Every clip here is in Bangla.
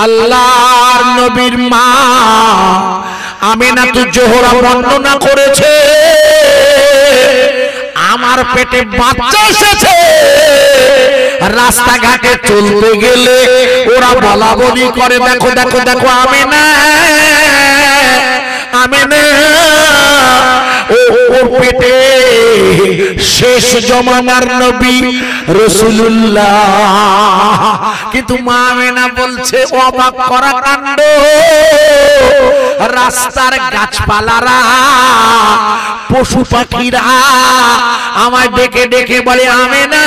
আল্লাহর নবীর মা আমিনাতুজ জোহরা বর্ণনা করেছে, আমার পেটে বাচ্চা এসেছে। রাস্তাঘাটে চলতে গেলে ওরা বলা বলি করে, দেখো দেখো দেখো আমিনা আমিনা, ওর পেটে শেষ জমানার নবী রাসূলুল্লাহ। কিন্তু মা আমিনা বলছে, অবাক করা কাণ্ড, রাস্তার গাছপালারা পশু পাখিরা আমায় ডেকে ডেকে বলে, আমিনা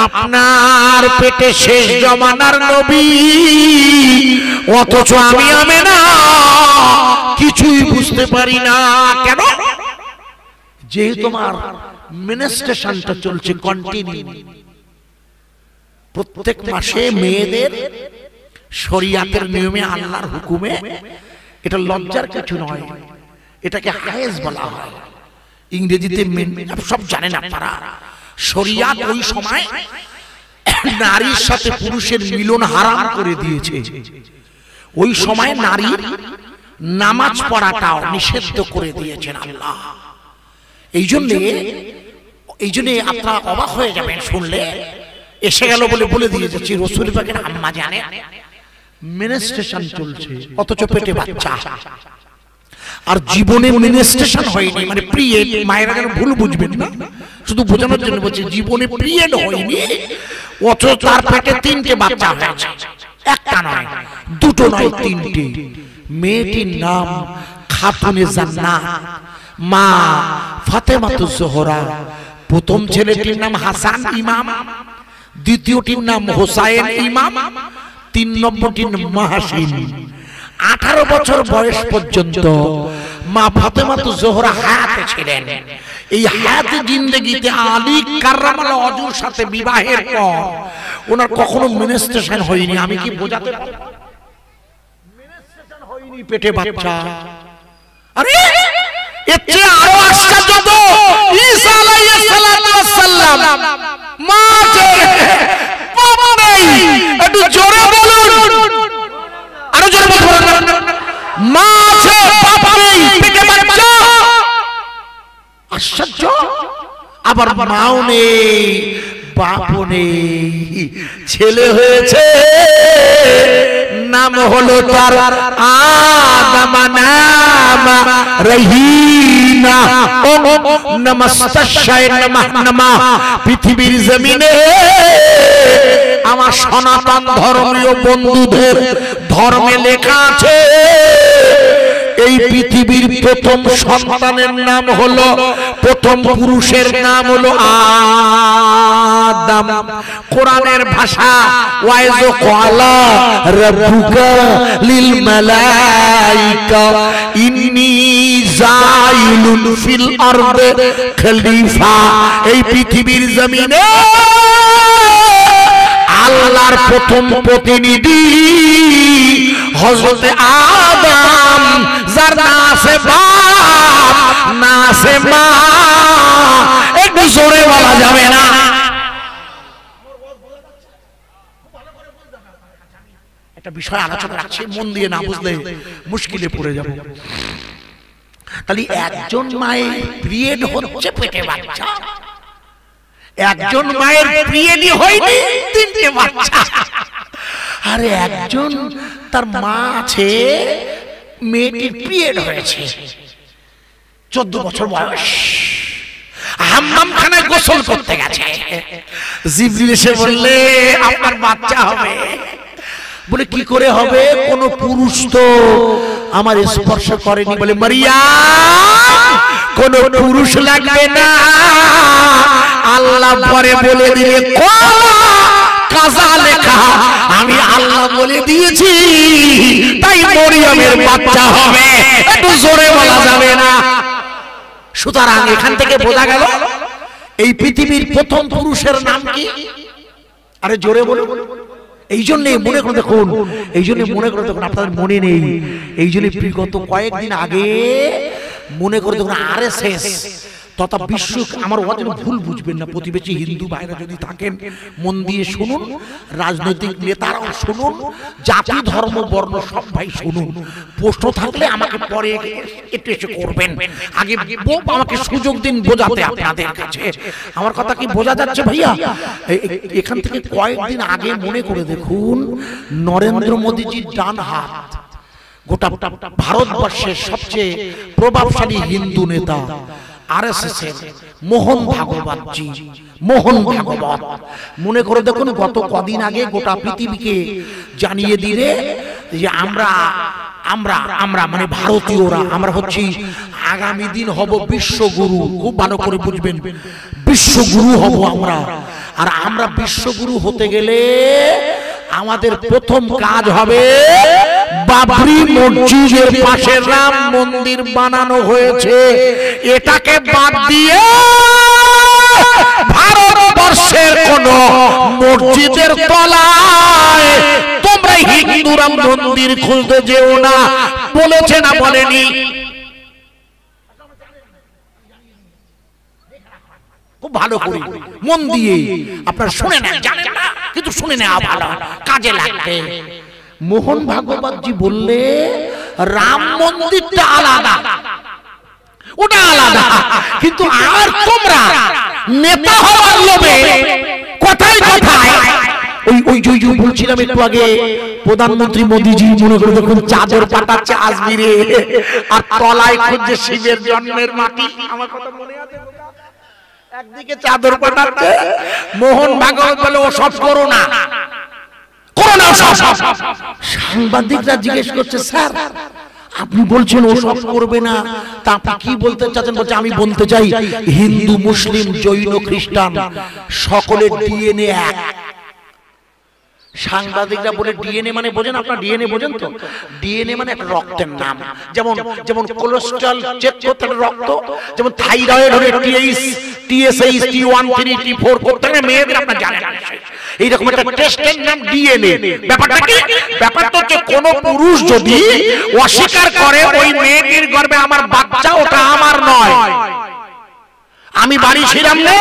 আপনার পেটে শেষ জমানার নবী, অথচ আমি আমিনা কিছুই বুঝতে পারি না। কেন? যেহেতু তোমার মিনিস্ট্রেশনটা চলছে কন্টিনিউ, প্রত্যেক মাসে মেয়েদের শরিয়াতের নিয়মে আল্লাহর হুকুমে, এটা লজ্জার কিছু নয়, এটাকে হায়েজ বলা হয় ইংরেজিতে। সব জানেন আপনারা, শরিয়াত ওই সময় নারীর সাথে পুরুষের মিলন হারাম করে দিয়েছে। ওই সময় নারীর নামাজ পড়াটাও নিষিদ্ধ করে দিয়েছেন আল্লাহ। এই জন্য আপনারা অবাক হয়ে যাবেন শুনলে, এসে গেল বলে বলে দিয়ে যাচ্ছি, রাসূল পাকের আম্মা জানে মিনিস্ট্রেশন চলছে, অথচ পেটে বাচ্চা। আর জীবনে মিনিস্ট্রেশন হয়নি, মানে পিরিয়ড, মায়েরা যেন ভুল বুঝবেন না, শুধু বোঝানোর জন্য বলছি, জীবনে পিরিয়ড হয়নি, অথচ তার পেটে 3টে বাচ্চা হয়েছে। একটা নয়, দুটো নয়, 3টে। মেয়েটির নাম খাতুনে জান্নাত, মা ফাতেমাতুজ জোহরা। প্রথম ছেলেটির নাম হাসান ইমাম, দ্বিতীয়টির নাম হোসাইন ইমাম, 3 নম্বরটির নাম মাহাসিন। 18 বছর বয়স পর্যন্ত মা ফাতেমাতুজ জোহরা হায়াতে ছিলেন। এই হায়াতে জিন্দেগিতে আলী কাররামাল্লাহু ওয়াজহুর সাথে বিবাহের পর ওনার কখনো মিনিস্ট্রেশন হয়নি। আমি কি বোঝাতে পারি? মিনিস্ট্রেশন হয়নি, পেটে বাচ্চা। আরে এর চেয়ে আরো আশ্চর্য তো, ঈসা আলাইহিস সালাতু ওয়াস সালাম মা যে বাপ নেই, একটু জোরে বলুন, আরো জোরে বলুন, মা আছে বাপ নেই, পেটে বাচ্চা। আশ্চর্য। আবার মাও নেই বাপও নেই, ছেলে হয়েছে, নাম হলো তার আদম, নাম রহিনা। নমস্তাশায় নমঃ নমঃ। পৃথিবীর জমিনে আমার সনাতন ধর্মীয় বন্ধুদের ধর্মে লেখা আছে, এই পৃথিবীর প্রথম সন্তানের নাম হলো, প্রথম পুরুষের নাম হলো আদম। কোরআনের ভাষা, ওয়াইজ ক্বালা রাব্বুকা লিল মালাইকা ইন্নী জাইলুন ফিল আরদে খলিফা। এই পৃথিবীর জমিনে আল্লাহর প্রথম প্রতিনিধি হযরত আদম, যার না আছে বাপ না আছে মা। একটু জোরে বলা যাবে না? একটা বিষয় আলোচনা রাখছি, মন দিয়ে না বুঝলে মুশকিলে পড়ে যাব। তাহলে একজন মায়ের পিরিয়ড হচ্ছে, পেটে বাচ্চা। একজন মায়ের পিরিয়ডই হয়নি, 3টে বাচ্চা। আরে একজন তার মা আছে, মেয়েটির পিরিয়ড হয়েছে, 14 বছর বয়স, হাম্মামখানায় গোসল করতে গেছে। জিবরিল এসে বললে, আপনার বাচ্চা হবে। বলে কি করে হবে? কোন পুরুষ তো আমার স্পর্শ করেনি। বলে মারিয়াম, কোন পুরুষ লাগবে না, আল্লাহ পরে বলে দিলে কাজা লেখা, আমি আল্লাহ বলে দিয়েছি, তাই মরিয়মের বাচ্চা হবে। একটু জোরে বলা যাবে না? সুতরাং এখান থেকে বোঝা গেল এই পৃথিবীর প্রথম পুরুষের নাম কি? আরে জোরে বলো। এই জন্য মনে করে দেখুন, এই জন্য মনে করে দেখুন, আপনাদের মনে নেই, এই জন্য বিগত কয়েকদিন আগে মনে করে দেখুন RSS তথা বিশ্ব, আমার ওয়াজে ভুল বুঝবেন না, প্রতিবেশী হিন্দু ভাইরা যদি থাকেন মন দিয়ে শুনুন, রাজনৈতিক নেতারাও শুনুন, জাতি ধর্ম বর্ণ সব ভাই শুনুন। প্রশ্ন থাকলে আমাকে পরে একটু এসে করবেন, আগে আমাকে সুযোগ দিন বোঝাতে আপনাদের কাছে। আমার কথা কি বোঝা যাচ্ছে ভাইয়া? এখান থেকে কয়েকদিন আগে মনে করে দেখুন, নরেন্দ্র মোদীজির ডান হাত, গোটা ভারতবর্ষের সবচেয়ে প্রভাবশালী হিন্দু নেতা আরএসএস এর মোহন ভাগবতজি, মোহন ভাগবত, মনে করে দেখুন গত কদিন আগে গোটা পৃথিবীকে জানিয়ে দিলে যে আমরা আমরা আমরা মানে ভারতীয়রা আমরা হচ্ছি আগামী দিন হব বিশ্বগুরু। খুব ভালো করে বুঝবেন, বিশ্বগুরু হব আমরা। আর আমরা বিশ্বগুরু হতে গেলে আমাদের প্রথম কাজ হবে বাবরি মসজিদের পাশে রাম মন্দির বানানো হয়েছে, এটাকে বাদ দিয়ে ভারতবর্ষের কোন মসজিদের তলায় তোমরা হিন্দুরা মন্দির খুঁজতে যেও না। বলেছে না বলেনি? খুব ভালো করে মন দিয়ে আপনারা শুনে নেন, জানেন না কিন্তু শুনে নেওয়া ভালো, কাজে লাগবে। মোহন ভাগবতজি বললে রাম মন্দিরটা আলাদা, ওটা আলাদা, কিন্তু আর তোমরা নেতা হওয়ার লোভে কথায় কথায় ওই বলছিলাম একটু আগে, প্রধানমন্ত্রী মোদীজি মনে করে দেখুন চাদর পাঠাচ্ছে আজমিরে আর তলায় খুঁজছে শিবের জন্মের মাটি। আমার কথা মনে আছে? একদিকে চাদর পাঠাচ্ছে, মোহন ভাগবত বলে ও সব করো না, করো না সব। সাংবাদিকরা জিজ্ঞেস করছে, স্যার আপনি বলছেন ও সব করবে না, তা আপনি কি বলতে চাচ্ছেন? বলছে আমি বলতে চাই হিন্দু মুসলিম জৈন খ্রিস্টান সকলের ডিএনএ এক। সাংবাদিকরা বলে ডিএনএ মানে বোঝেন আপনার? ডিএনএ বোঝেন তো? ডিএনএ মানে একটা রক্তের নাম, যেমন যেমন কোলেস্টেরল চেক করতে রক্ত, যেমন থাইরয়েড হলে টিএসএইচ T1 3 T4 করতে হবে মেয়েদের, আপনারা জানেন। এইরকম একটা টেস্টের নাম ডিএনএ। ব্যাপারটা কি? ব্যাপারটা হচ্ছে কোন পুরুষ যদি অস্বীকার করে ওই মেয়েটির গর্ভে আমার বাচ্চা, ওটা আমার নয়, আমি বাড়ি ছিলাম না,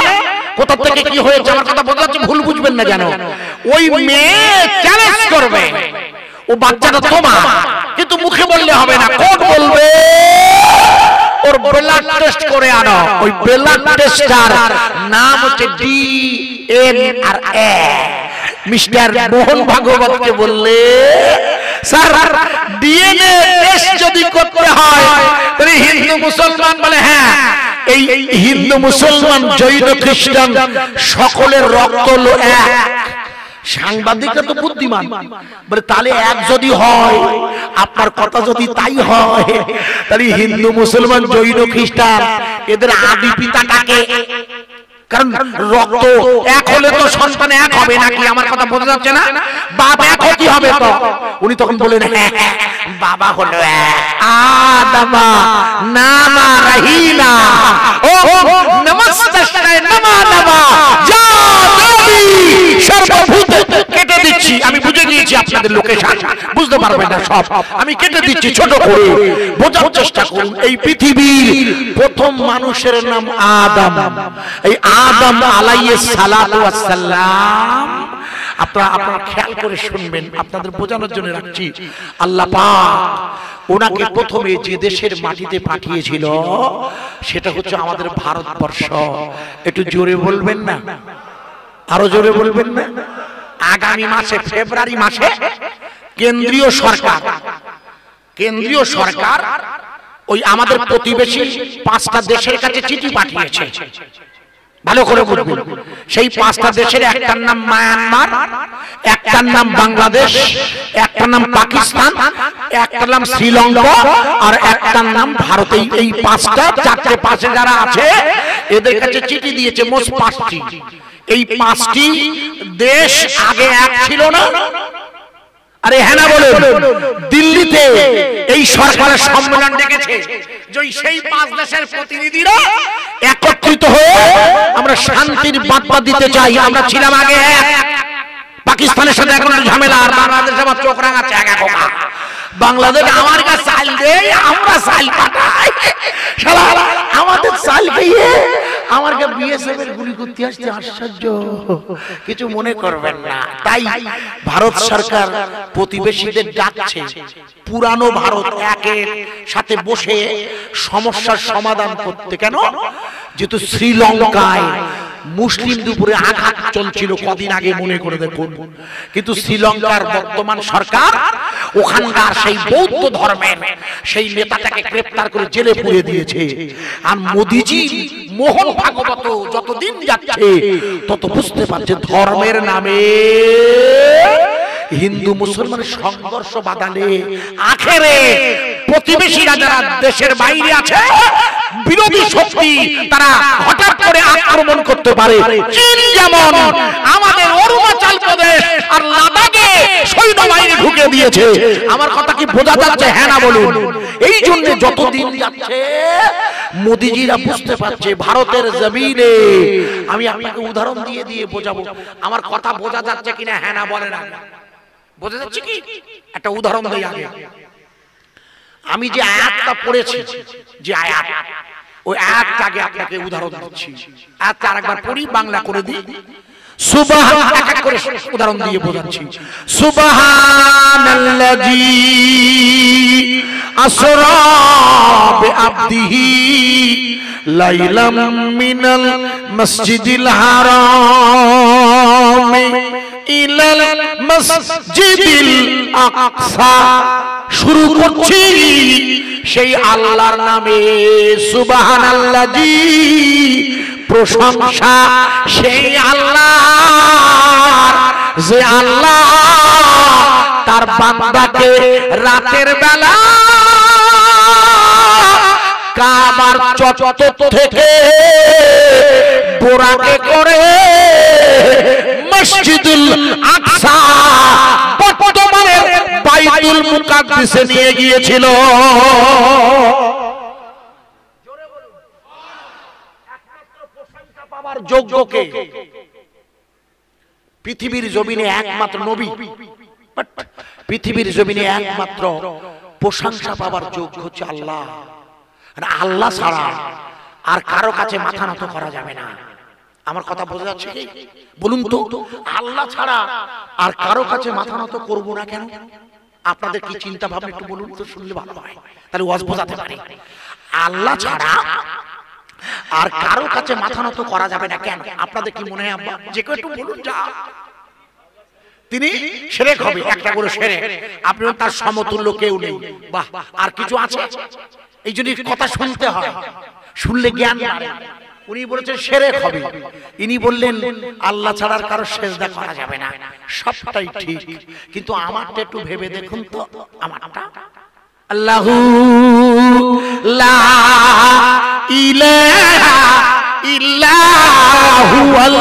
কোথা থেকে কি হয়েছে, আমার কথা বোঝা যাচ্ছে? ভুল বুঝবেন না যেন। ওই মেয়ে চ্যালেঞ্জ করবে ও বাচ্চাটা তোমার, কিন্তু মুখে বললে হবে না, কোর্ট বলবে ওর ব্লাড টেস্ট করে আনো। ওই ব্লাড টেস্টার নাম হচ্ছে DNA। মিস্টার মোহন ভাগবতকে বললে, স্যার ডিএনএ টেস্ট যদি করতে হয় তাহলে হিন্দু মুসলমান বলে হ্যাঁ, এই হিন্দু মুসলমান জৈন খ্রিস্টান সকলের রক্ত হলো এক। সাংবাদিকরা তো বুদ্ধিমান, বলে তাহলে এক যদি হয়, আপনার কথা যদি তাই হয়, তাহলে হিন্দু মুসলমান জৈন খ্রিস্টান এদের আদি পিতাটাকে, কারণ রক্ত এক হলে তো সন্তান এক হবে নাকি? আমার কথা বোঝা যাচ্ছে না? বাপ এক হতে হবে তো। উনি তখন বলেন বাবা হলো এক, আদমা নামা রহিনা ও নমস্তে নমা নমা যা দেবী সর্বভূত। কেটে দিচ্ছি, আমি বুঝে নিয়েছি আপনাদের লোকেশন, বুঝতে পারবেন না সব, আমি কেটে দিচ্ছি ছোট করে, বোঝার চেষ্টা করুন। এই পৃথিবীর প্রথম মানুষের নাম আদম। এই আদম আলাইহিস সালাতু ওয়াস সালাম, আপনারা খেয়াল করে শুনবেন, আপনাদের বোঝানোর জন্য রাখছি। আল্লাহ পাক ওনাকে প্রথমে যে দেশের মাটিতে পাঠিয়েছিল সেটা হচ্ছে আমাদের ভারতবর্ষ। একটু জোরে বলবেন না? আরো জোরে বলবেন না? আগামী মাসে ফেব্রুয়ারি মাসে কেন্দ্রীয় সরকার ওই আমাদের প্রতিবেশী 5টা দেশের কাছে চিঠি পাঠিয়েছে। ভালো করে বলবেন, সেই 5টা দেশের একটার নাম মায়ানমার, একটার নাম বাংলাদেশ, একটার নাম পাকিস্তান, একটার নাম শ্রীলঙ্কা, আর একটার নাম ভারত। এই 5টা, 4টে পাশে যারা আছে এদের কাছে চিঠি দিয়েছে, মোট 5টি। এই 5টি দেশ আগে এক ছিল না? আরে হ্যাঁ না বলে, দিল্লিতে এই সরকারের সম্মেলন ডেকেছে, সেই 5 দেশের প্রতিনিধিরা একত্রিত হয়ে আমরা শান্তির বার্তা দিতে চাই। আমরা ছিলাম আগে এক, পাকিস্তানের সাথে এখন ঝামেলা, আর বাংলাদেশ আমার চোখ রাঙাচ্ছে একা। বাংলাদেশ আমার কাছে চাল দেই, আমরা চাল পাঠাই। শালা আমাদের চাল খেয়ে আমাকে বিএসএফ এর গুলি করতে আসতে আশ্চর্য, কিছু মনে করবেন না। তাই ভারত সরকার প্রতিবেশীদের ডাকছে পুরানো ভারত একের সাথে বসে সমস্যার সমাধান করতে। কেন? যেহেতু শ্রীলঙ্কায় মুসলিমদের উপরে আঘাত চলছিল কদিন আগে, মনে করে দেখুন। কিন্তু শ্রীলঙ্কার বর্তমান সরকার ওখানকার সেই বৌদ্ধ ধর্মের সেই নেতাটাকে গ্রেফতার করে জেলে পুরে দিয়েছে। আর মোদিজি মোহন ভাগবত যতদিন যাচ্ছে তত বুঝতে পারছে ধর্মের নামে হিন্দু মুসলমানের সংঘর্ষ বাঁধালে আখেরে প্রতিবেশীরা যারা দেশের বাইরে আছে বিরোধী শক্তি তারা হঠাৎ করে আক্রমণ করতে পারে। চীন যেমন আমাদের অরুণাচল প্রদেশ আর লাদাখে সৈন্যবাহিনী ঢুকে দিয়েছে। আমার কথা কি বোঝা যাচ্ছে? হ্যাঁ না বলুন। এই জন্য যতদিন যাচ্ছে মোদিজিরা বুঝতে পারছে ভারতের জমিনে, আমি আপনাকে উদাহরণ দিয়ে দিয়ে বোঝাবো। আমার কথা বোঝা যাচ্ছে কিনা হ্যাঁ না বলেন। বোঝা যাচ্ছে কি? একটা উদাহরণ দেই আগে। আমি যে আয়াতটা পড়েছি, যে আয়াত, ওই আয়াতটা আগে আপনাকে উদাহরণ দিচ্ছি। আয়াতটা আরেকবার পড়ি, বাংলা করে দিই। সুবহান, এক এক করে উদাহরণ দিয়ে বোঝাচ্ছি। সুবহানাল্লাযী আসরা বিআবদিহি লাইলাম মিনাল মসজিদিল হারাম ইলাল মসজিদিল আকসা। শুরু করছি সেই আল্লাহর নামে। সুবহানাল্লাযী, প্রশংসা সেই আল্লাহর, যে আল্লাহ তার বান্দাকে রাতের বেলা কাবার চত্বর থেকে বোরাকে করে মসজিদুল আকসা বর্তমানে বাইতুল মুকাদ্দাসে নিয়ে গিয়েছিল। পাওয়ার যোগ্যকে পৃথিবীর জমিনে একমাত্র নবী, পৃথিবীর জমিনে একমাত্র প্রশংসা পাওয়ার যোগ্য হচ্ছে আল্লাহ। আল্লাহ ছাড়া আর কারো কাছে মাথা নত করা যাবে না। আমার কথা বোঝা যাচ্ছে কি? বলুন তো, আল্লাহ ছাড়া আর কারো কাছে মাথা নত করব না কেন? আপনাদের কি চিন্তা ভাবনা একটু বলুন তো, শুনলে ভালো হয়, তাহলে ওয়াজ বোঝাতে পারি। আল্লাহ ছাড়া আর কারো কাছে মাথা নত করা যাবে না কেন? আপনাদের কি মনে হয়? আব্বা যে কেউ একটু বলুন। যা তিনি শিরক হবে, একটা করে শিরক। আপনি তার সমতুল্য কেউ নেই। বাহ, আর কিছু আছে? এই জন্য কথা শুনতে হয়, শুনলে জ্ঞান বাড়ে। উনি বলেছেন শিরক হবে, ইনি বললেন আল্লাহ ছাড়া আর কারো সিজদা করা যাবে না। সবটাই ঠিক, কিন্তু আমারটা একটু ভেবে দেখুন তো। আমারটা আল্লাহু লা ইলাহা ইল্লা হুয়াল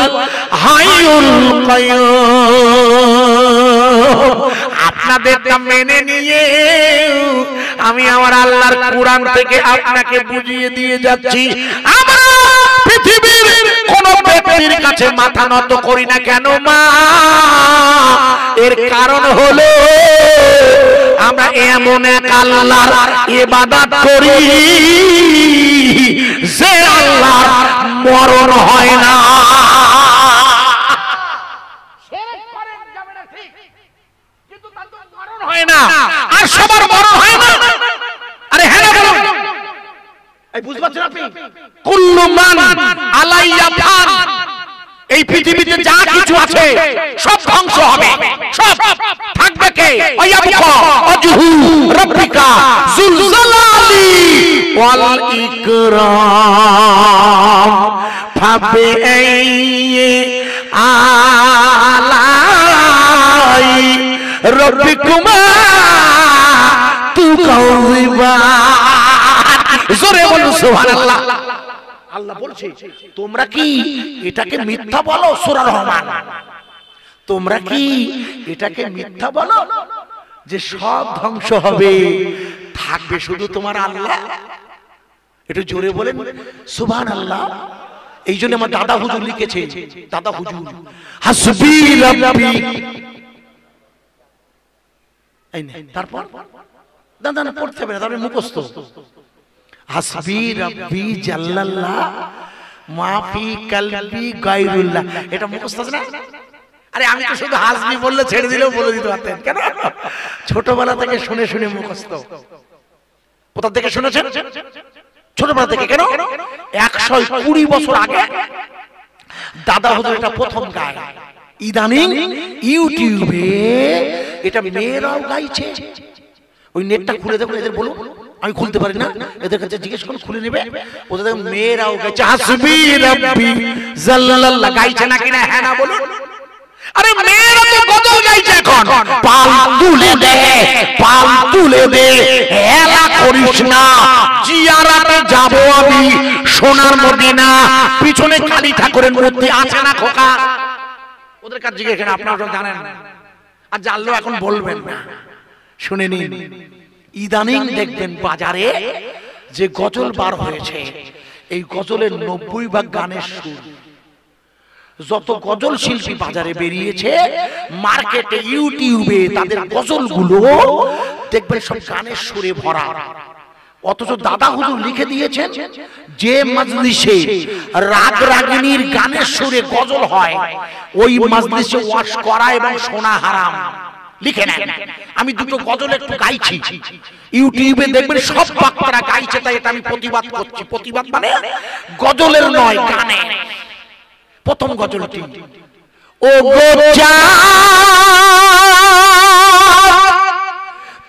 হাইয়ুল কাইয়্যুম। আপনাদেরটা মেনে নিয়ে আমি আমার আল্লাহর কোরআন থেকে আপনাকে বুঝিয়ে দিয়ে যাচ্ছি। আমরা পৃথিবীর কোন ব্যক্তির কাছে মাথা নত করি না কেন মা? এর কারণ হলো আমরা এমন এক আল্লাহর ইবাদত করি যে আল্লাহর মরণ হয় না। হয় না, আর সবার মরণ হয় না। আরে হ্যাঁ না বলুন, এই বুঝতে পারছেন আপনি? কুল্লু মান আলাইয়া ফান, এই পৃথিবীতে যা কিছু আছে সব ধ্বংস হবে, সব থাকবে কে? ওয়ায়াবকা ওয়াজহু রাব্বিকা যুল জালালি ওয়াল ইকরাম ফাবিআইয়ি আলাই রব্বিকুমা তুকাযিবান। জোরে বলুন সুবহানাল্লাহ। আল্লাহ বলছে তোমরা কি এটাকে মিথ্যা বলো? সূরা রহমান, তোমরা কি এটাকে মিথ্যা বলো যে সব ধ্বংস হবে, থাকবে শুধু তোমার আল্লাহ? একটু জোরে বলেন সুবহানাল্লাহ। এই জন্য আমার দাদা হুজুর লিখেছে, দাদা হুজুর হাসবি রাব্বি। তারপর দাদা না পড়তে হবে না, তবে মুখস্থ। হাসবি রাব্বি জাল্লাল্লাহ মাফি কলবি গায়রুল্লাহ, এটা মুখস্থ আছে না? আরে আমি তো শুধু হাসবি বললে ছেড়ে দিলেও বলে দিতে পারতেন, কেন? ছোটবেলা থেকে শুনে শুনে মুখস্থ। কোথা থেকে শুনেছেন? ছোটবেলা থেকে। কেন? 120 বছর আগে দাদা হুজুর এটা প্রথম গায়। ইদানিং ইউটিউবে এটা মেয়েরাও গাইছে। ওই নেটটা খুলে দেখুন, এদের বলুন, আমি খুলতে পারি না, এদের কাছে জিজ্ঞেস করুন, খুলে নেবে। ওদের দেখুন মেয়েরাও গাইছে হাসবি রাব্বি জাল্লাল্লাহ, গাইছে নাকি না? হ্যাঁ না বলুন। আরে মেয়েরা তো গজল গাইছে এখন। পাল তুলে দে, পাল তুলে দে, হেলা করিস না, জিয়ারাতে যাব আমি সোনার মদিনা, পিছনে কালী ঠাকুরের মূর্তি আছে না খোকা? ওদের কাছে জিজ্ঞেস করেন, আপনারা তো জানেন না, আর জানলেও এখন বলবেন না। শুনে নিন, ইদানিং দেখবেন বাজারে যে গজল বার হয়েছে, এই গজলের 90% গানের সুর। যত গজল শিল্পী বাজারে বেরিয়েছে, মার্কেটে, ইউটিউবে তাদের গজলগুলো দেখবেন সব গানের সুরে ভরা। অথচ দাদা হুজুর লিখে দিয়েছেন, যে মজলিসে রাগ রাগিনীর গানের সুরে গজল হয়, ওই মজলিসে ওয়াজ করা এবং শোনা হারাম। লিখে নেন। আমি দুটো গজল একটু গাইছি, ইউটিউবে দেখবেন সব বাচ্চারা গাইছে, তাই এটা আমি প্রতিবাদ করছি। প্রতিবাদ মানে গজলের নয়, গানে। প্রথম গজলটি, ও গোচা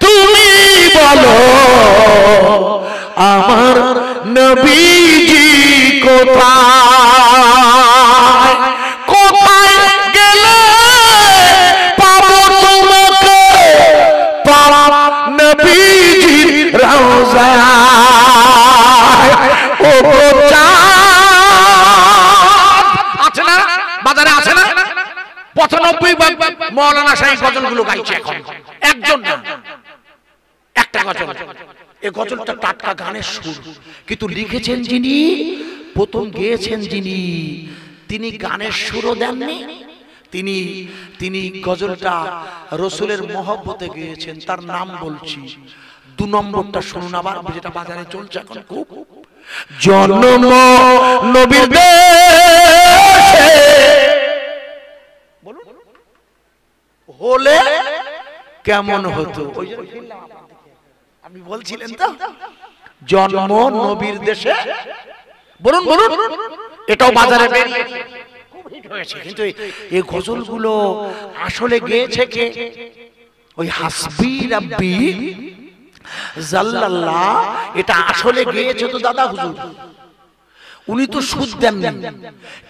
তুমি বলো আমার নবীজি কোথায়, কোথায় গেলে পাবো তোমাকে, পাব নবীজির রওজায়। ও গোচা আছে না বাজারে, আছে না? 95 মৌলানা সাহেব গজলগুলো গাইছে এখন, একজন না, একটা গজল। এই গজলটা টাটকা গানের সুর, কিন্তু লিখেছেন যিনি, প্রথম গেয়েছেন যিনি, তিনি গানের সুরও দেননি। তিনি গজলটা রসুলের মহব্বতে গেয়েছেন, তার নাম বলছি। 2 নম্বরটা শুনুন আবার, যেটা বাজারে চলছে এখন খুব। জন্ম নবীর দেশে হলে কেমন হতো, আপনি বলছিলেন তো, জন্ম নবীর দেশে। বলুন বলুন, এটাও বাজারে বেরিয়েছে, খুব হিট হয়েছে। কিন্তু এই গজলগুলো আসলে গেয়েছে কে? ওই হাসবি রাব্বি জাল্লাল্লাহ, এটা আসলে গেয়েছে তো দাদা হুজুর। উনি তো সুদ দেননি,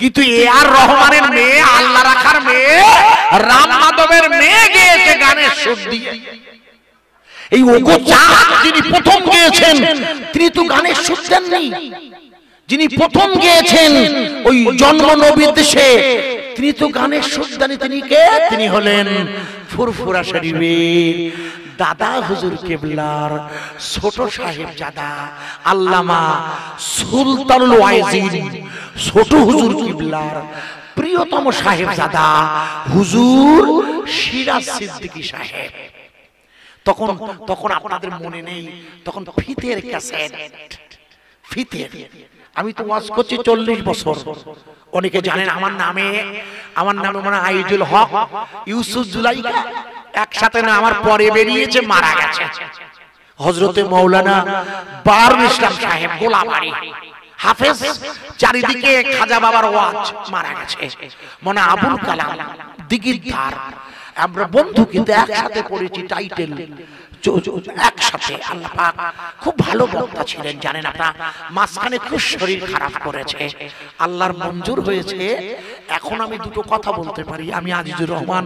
কিন্তু এ আর রহমানের মেয়ে, আল্লাহ রাখার মেয়ে, রাম মাধবের মেয়ে গেয়েছে গানের সুর দিয়ে। এই ওগো চাঁদ যিনি প্রথম গেয়েছেন, তিনি তো গানের সুর দেননি। যিনি প্রথম গেয়েছেন ওই জন্ম নবীর দেশে, তিনি তো গানের সুর দেননি। তিনি কে? তিনি হলেন ফুরফুরা শরীফের দাদা হুজুর কেবলার ছোট সাহেবজাদা আল্লামা সুলতানুল ওয়াইজিন ছোট হুজুর কেবলার প্রিয়তম সাহেবজাদা হুজুর সিরাজ সিদ্দিকী সাহেব। তখন আপনাদের মনে নেই, তখন ফিতের ক্যাসেট, ফিতের। আমি তো ওয়াজ করছি 40 বছর। অনেকে জানেন আমার নামে মানে আইজুল হক, ইউসুফ জুলাইকা একসাথে না, আমার পরে বেরিয়েছে, মারা গেছে। হযরতে মাওলানা বারুল ইসলাম সাহেব গোলাবাড়ি হাফেজ, চারিদিকে খাজা বাবার ওয়াজ, মারা গেছে। মানে আবুল কালাম দিগিরদার, আমরা বন্ধু কিন্তু একসাথে পড়েছি, টাইটেল একসাথে। আল্লাহ পাক খুব ভালো বক্তা ছিলেন, জানেন আপনারা। মাঝখানে খুব শরীর খারাপ করেছে, আল্লাহর মঞ্জুর হয়েছে। এখন আমি দুটো কথা বলতে পারি। আমি আজিজুর রহমান,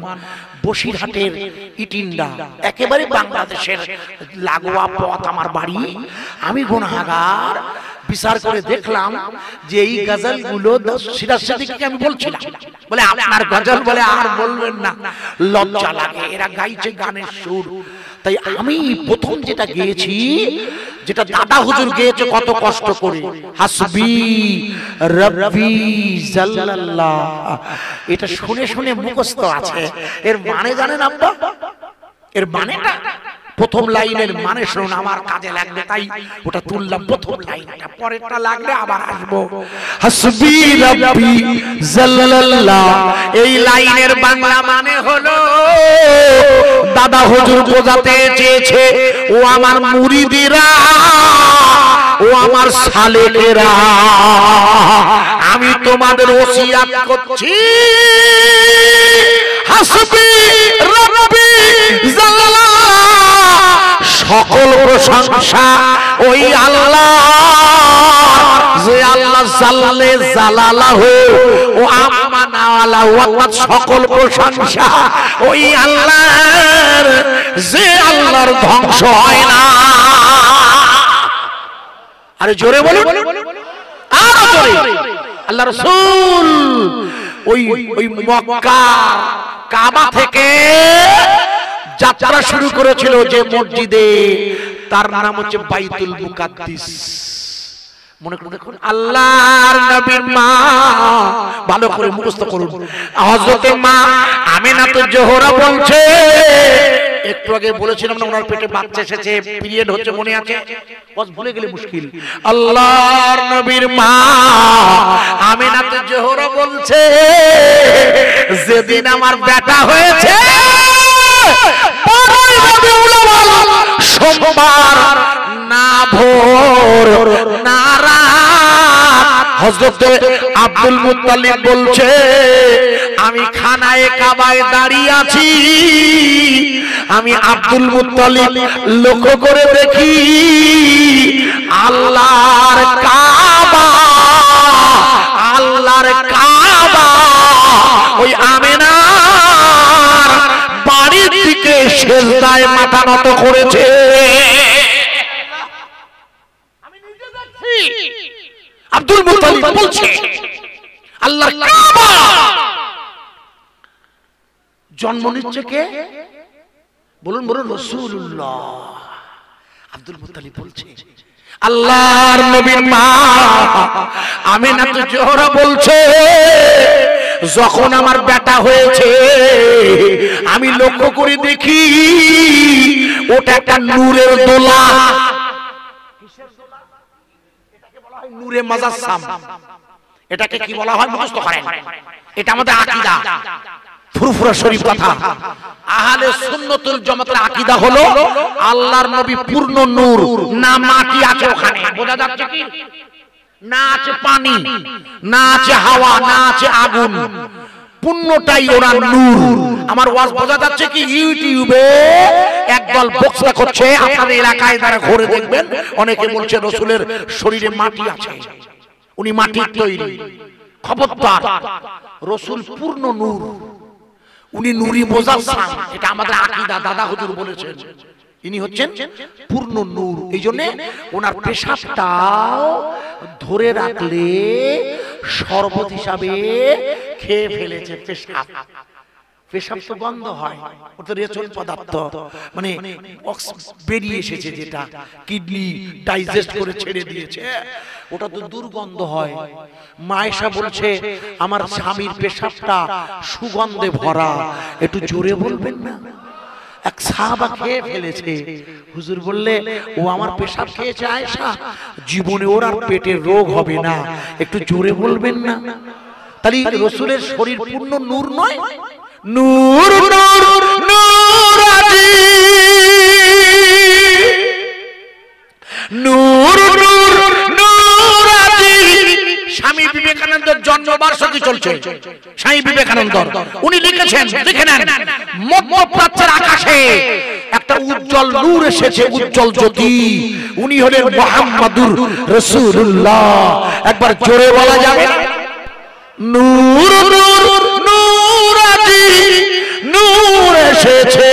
বসিরহাটের ইটিন্ডা, একেবারে বাংলাদেশের লাগোয়া পথ আমার বাড়ি। আমি গুনাহগার, বিচার করে দেখলাম যে এই গজলগুলো সিরাজ সিদ্দিকীকে আমি বলছিলাম, বলে আপনার গজল, বলে আর বলবেন না, লজ্জা লাগে, এরা গাইছে গানের সুর। তাই আমি প্রথম যেটা গেয়েছি, যেটা দাদা হুজুর গেয়েছে কত কষ্ট করে, হাসবি রাব্বি জাল্লাল্লাহ, এটা শুনে শুনে মুখস্থ আছে। এর মানে জানেন আব্বা? এর মানেটা প্রথম লাইনের মানে শুনুন, আমার কাজে লাগবে তাই ওটা তুললাম প্রথম লাইনটা, পরেরটা লাগলে আবার আসবো। হাসবি রাব্বি জাল্লাল্লাহ, এই লাইনের বাংলা মানে হলো দাদা হুজুর বোঝাতে চেয়েছে, ও আমার মুরিদিরা, ও আমার সালেকেরা, আমি তোমাদের ওসিয়াত করছি, হাসবি রাব্বি জাল্লাল্লাহ, সকল প্রশংসা ওই আল্লাহ, যে আল্লাহ জাল্লে জালালাহু ও আমানা আলাহু, অর্থাৎ সকল প্রশংসা ওই আল্লাহর, যে আল্লাহর ধ্বংস হয় না। আরে জোরে বলুন, আরো জোরে। আল্লাহ রাসূল ওই মক্কা কাবা থেকে যাত্রা শুরু করেছিল যে মসজিদে, তার নাম হচ্ছে বাইতুল মুকাদ্দিস। মনে করে দেখুন, আল্লাহর নবীর মা, ভালো করে মুখস্থ করুন, হযরতে মা আমিনাতুজ জোহরা বলছে, একটু আগে বলেছিলাম না ওনার পেটে বাচ্চা এসেছে, পিরিয়ড হচ্ছে, মনে আছে? বস ভুলে গেলে মুশকিল। আল্লাহর নবীর মা আমিনাতুজ জোহরা বলছে, যেদিন আমার বেটা হয়েছে সোমবার, না ভোর না রাত, হযরত আব্দুল মুত্তালিব বলছে, আমি খানায়ে কাবায় দাঁড়িয়ে আছি, আমি আব্দুল মুত্তালিব লক্ষ্য করে দেখি আল্লাহর কাবা, আল্লাহর কাবা ওই আমিনার বাড়ির দিকে সেজদায় মাথা নত করেছে। আমি নিজে দেখছি। আব্দুল মুত্তালিব বলছে, আল্লাহর কাবা জন্ম নিচ্ছে কে? বলুন বলুন, রাসূলুল্লাহ। আব্দুল মুত্তালিব বলছে, আল্লাহর নবীর মা আমিনাতুজ জোহরা বলছে, যখন আমার বেটা হয়েছে আমি লক্ষ্য করে দেখি ওটা একটা নূরের দোলা। কিসের দোলা? এটাকে বলা হয় নূরে মুজাসসাম। এটাকে কি বলা হয় মুখস্থ করেন, এটা আমাদের আকীদা, ফুরফুরা শরীফ কথা। আহলে সুন্নাতুল জামাতের আকীদা হলো আল্লাহর নবী পূর্ণ নূর, না মাটি আছে ওখানে, বোঝা যাচ্ছে কি? না আছে পানি, না আছে হাওয়া, না আছে আগুন, পূর্ণটাই ওনার নূর। আমার ওয়াজ বোঝা যাচ্ছে কি? ইউটিউবে একদল বক্তা করছে, আপনাদের এলাকায় যারা ঘুরে দেখবেন, অনেকে বলছে রাসূলের শরীরে মাটি আছে, উনি মাটির তৈরি। খবরদার, রাসূল পূর্ণ নূর, উনি নূরি মুজাসসাম, এটা আমাদের আকীদা, দাদা হুজুর বলেছেন, ইনি হচ্ছেন পূর্ণ নূর। এই জন্য ওনার পেশাবটাও ধরে রাখলে শরবত হিসাবে খেয়ে ফেলেছে। পেশাব, পেশাব তো বন্ধ হয়, ওটা রেচন পদার্থ, মানে বেরিয়ে এসেছে, যেটা কিডনি ডাইজেস্ট করে ছেড়ে দিয়েছে, ওটা তো দুর্গন্ধ হয়। মায়েশা বলছে, আমার স্বামীর পেশাবটা সুগন্ধে ভরা, একটু জোরে বলবেন না? এক সাহাবা খেয়ে ফেলেছে, হুজুর বললে, ও আমার পেশাব খেয়েছে আয়েশা, জীবনে ওর আর পেটের রোগ হবে না, একটু জোরে বলবেন না? তাহলে রাসূলের শরীর পূর্ণ নূর নয়? নূর নূর নূরাজি, নূর নূর নূরাজি। স্বামী বিবেকানন্দের জন্মবার্ষিকী চলছে, স্বামী বিবেকানন্দ উনি লিখেছেন, দেখে নেন, মধ্যপ্রাচ্যের আকাশে একটা উজ্জ্বল নূর এসেছে, উজ্জ্বল জ্যোতি, উনি হলেন মুহাম্মাদুর রাসূলুল্লাহ। একবার জোরে বলা যাবে? নূর নূর নূরাজি, নূর এসেছে,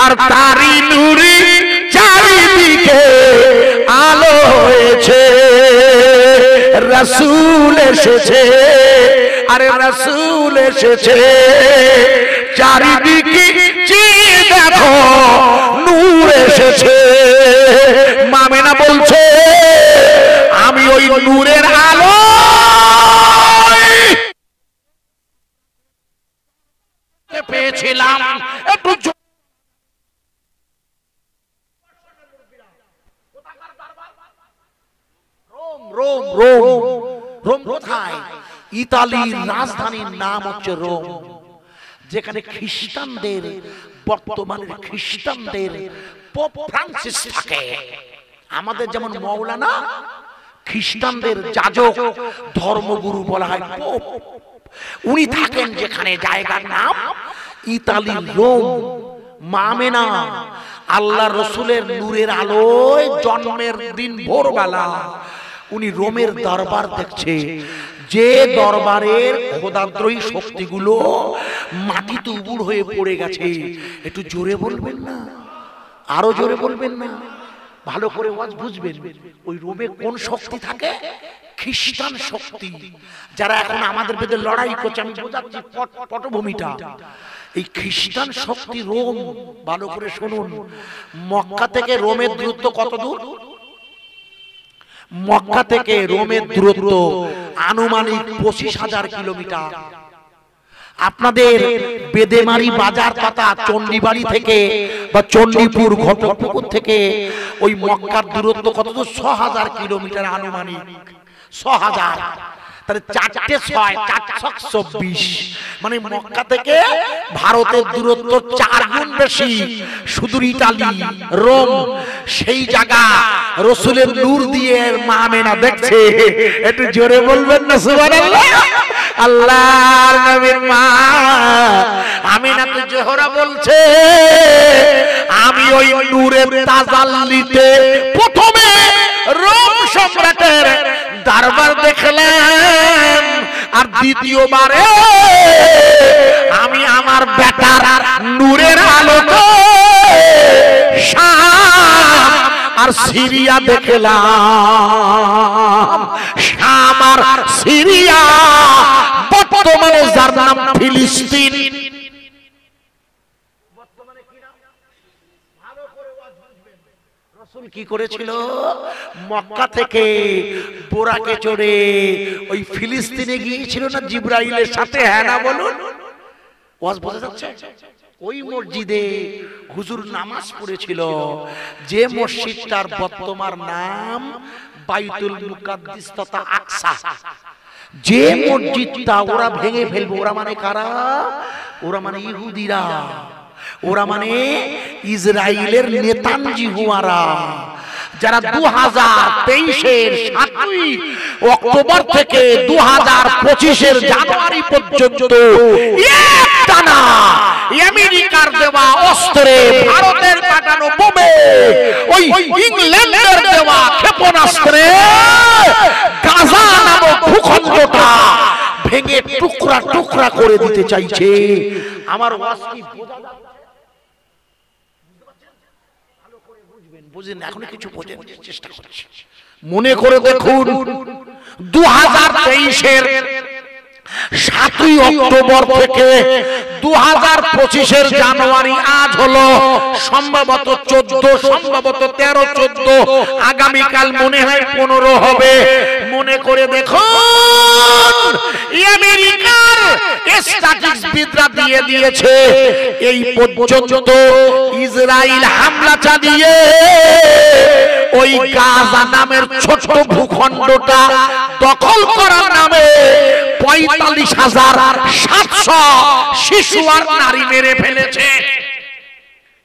আর তারি নূরি চারিদিকে আলো হয়েছে, রাসূল এসেছে, আরে রাসূল এসেছে, চারিদিকে চেয়ে দেখো নূর এসেছে। মামিনা বলছে, আমি ওই নূরের আলো পেয়েছিলাম। একটু রোম রোম রোম কোথায়? ইতালির রাজধানীর নাম হচ্ছে রোম, যেখানে খ্রিস্টানদের বর্তমানের খ্রিস্টানদের পোপ ফ্রান্সিস থাকে। আমাদের যেমন মৌলানা, খ্রিস্টানদের যাজক ধর্মগুরু বলা হয় পোপ। উনি থাকেন যেখানে, জায়গার নাম ইতালির রোম। মামেনা আল্লাহ রসুলের নূরের আলোয় জন্মের দিন ভোরবেলা উনি রোমের দরবার দেখছে, যে দরবারের খোদাদ্রোহী শক্তিগুলো মাটিতে উবুড় হয়ে পড়ে গেছে। একটু জোরে বলবেন না, আরো জোরে বলবেন না, ভালো করে ওয়াজ বুঝবেন। ওই রোমে কোন শক্তি থাকে? খ্রিস্টান শক্তি, যারা এখন আমাদের বিরুদ্ধে লড়াই করছে। আমি বোঝাচ্ছি পটভূমিটা। এই খ্রিস্টান শক্তি রোম, ভালো করে শুনুন। মক্কা থেকে রোমের দূরত্ব কত দূর? মক্কা থেকে রোমের দূরত্ব আনুমানিক 25,000 কিলোমিটার। আপনাদের বেদেমারি বাজার তথা চণ্ডীবাড়ি থেকে বা চণ্ডীপুর ঘটকপুকুর থেকে ওই মক্কার দূরত্ব কত দূর? 6,000 কিলোমিটার আনুমানিক। 6,000, তাহলে 4 6 424। মানে মক্কা থেকে ভারতের দূরত্ব 4 গুণ বেশি। সুদূর ইতালি রোম, সেই জায়গা রসুলের নূর দিয়ে মা আমেনা দেখছে। একটু জোরে বলবেন না সুবহানাল্লাহ। আল্লাহর নবীর মা আমেনা তো জোহরা বলছে, আমি ওই নূরের তাজাল্লিতে প্রথমে রোম সম্রাটের দরবার দেখলাম, আর দ্বিতীয়বারে আমি আমার বেটার নূরের আলোতে শাম আর সিরিয়া দেখলাম। শাম আর সিরিয়া বর্তমানে যার নাম ফিলিস্তিন। রাসূল কি করেছিল? মক্কা থেকে বোরাকে চড়ে ওই ফিলিস্তিনে গিয়েছিল না জিবরাইলের সাথে? হ্যাঁ না বলুন? ওয়াজ বোঝা যাচ্ছে? ওই মসজিদে হুজুর নামাজ পড়েছিল, যে মসজিদটার বর্তমান নাম বাইতুল মুকাদ্দিস তথা আকসা। যে মসজিদটা ওরা ভেঙে ফেলবে, ওরা মানে কারা? ওরা মানে ইহুদিরা, ওরা মানে ইসরায়েলের নেতানজিহুয়ারা, যারা 2023-এর 7ই অক্টোবর থেকে 2025-এর জানুয়ারি পর্যন্ত একটানা আমেরিকার দেওয়া অস্ত্রে, ভারতের পাঠানো বোমে, ওই ইংল্যান্ডের দেওয়া ক্ষেপণাস্ত্রে গাজা নামক ভূখণ্ডটা ভেঙে টুকরা টুকরা করে দিতে চাইছে। আমার ওয়াজ কি বোঝা যাচ্ছে? বুঝেন এখন কিছু বোঝার চেষ্টা করছি। মনে করে দেখুন, 2023-এর 7ই অক্টোবর থেকে 2025-এর জানুয়ারি, আজ হলো সম্ভবত 14, সম্ভবত 13, 14, আগামীকাল মনে হয় 15 হবে। মনে করে দেখুন, আমেরিকার স্ট্যাটিস্টিকবিদরা দিয়ে দিয়েছে এই পর্যন্ত ইসরায়েল হামলা চালিয়ে ওই গাজা নামের ছোট ভূখণ্ডটা দখল করার নামে 45,700 শিশু আর নারী মেরে ফেলেছে।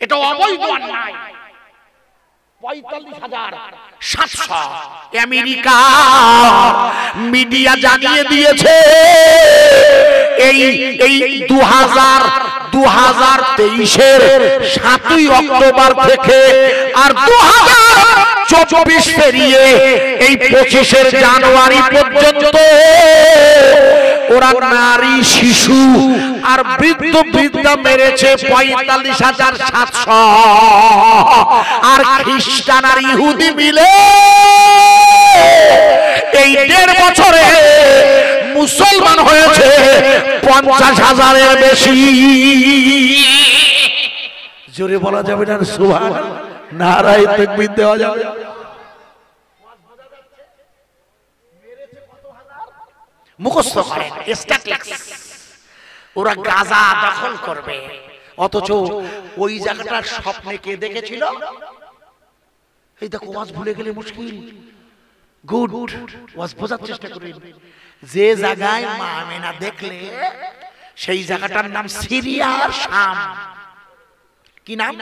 এটা অবৈধ অন্যায়। 45,700 আমেরিকা মিডিয়া জানিয়ে দিয়েছে এই 2023-এর 7ই অক্টোবর থেকে আর 2024 পেরিয়ে এই 25-এর জানুয়ারি পর্যন্ত ওরা নারী, শিশু আর বৃদ্ধ বৃদ্ধা মেরেছে 45,700। আর খ্রিস্টান আর ইহুদি মিলে এই 1.5 বছরে মুসলমান হয়েছে 50,000-এর বেশি। জোরে বলা যাবে না সুবহানাল্লাহ? নারায়ে তাকবীর দেওয়া যাবে? মুখস্থ করেন স্ট্যাটিস্টিক্স। ওরা গাজা দখল করবে, অথচ ওই জায়গাটার স্বপ্নে কে দেখেছিল? এই দেখো, ওয়াজ ভুলে গেলে মুশকিল। গুড ওয়াজ বোঝার চেষ্টা করেন। যে জায়গায় মা আমেনা দেখলে সেই জায়গাটার নাম সিরিয়া আর শাম। কি নাম?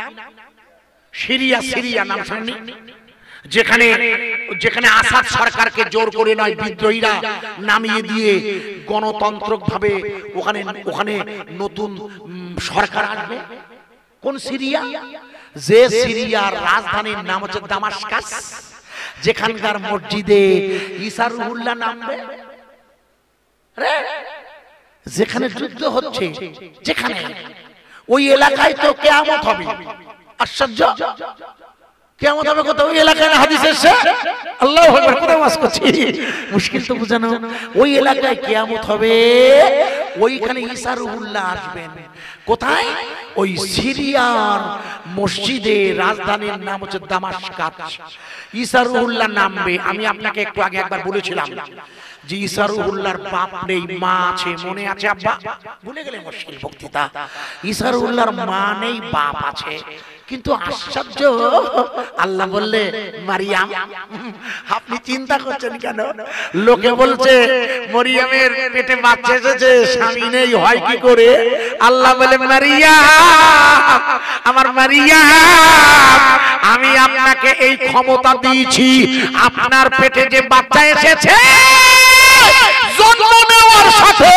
সিরিয়া। সিরিয়া নাম শুনেননি? যেখানে যেখানে আসাদ সরকারকে জোর করে নয় বিদ্রোহীরা নামিয়ে দিয়ে গণতান্ত্রিক ভাবে ওখানে ওখানে নতুন সরকার আসবে। কোন সিরিয়া? যে সিরিয়ার রাজধানীর নাম হচ্ছে দামাস্কাস, যেখানকার মসজিদে ঈসা রুহুল্লাহ নামবে, যেখানে যুদ্ধ হচ্ছে, যেখানে ওই এলাকায় তো কিয়ামত হবে। আশ্চর্য! কিয়ামত হবে কোথাও? ওই এলাকায় না হাদিস এসেছে। আল্লাহু আকবার! কোথাও ওয়াজ করছি, মুশকিল তো বুঝানো। ওই এলাকায় কিয়ামত হবে, ওইখানে ঈসা রুহুল্লাহ আসবেন। কোথায়? ওই সিরিয়ার মসজিদে, রাজধানীর নাম হচ্ছে দামাস্কাস। ঈসা রুহুল্লাহ নামবে। আমি আপনাকে একটু আগে একবার বলেছিলাম যে ঈসা রুহুল্লাহর বাপ নেই, মা আছে। মনে আছে আব্বা? ভুলে গেলে মুশকিল বক্তৃতা। ঈসা রুহুল্লাহর মা নেই, বাপ আছে। কিন্তু আশ্চর্য, আল্লাহ বললে মারিয়াম। আপনি চিন্তা করছেন কেন? লোকে বলছে মরিয়মের পেটে বাচ্চা এসেছে, স্বামী নেই, হয় কি করে? আল্লাহ বলে মারিয়াম, আমার মারিয়াম, আমি আপনাকে এই ক্ষমতা দিয়েছি, আপনার পেটে যে বাচ্চা এসেছে জন্ম নেওয়ার সাথে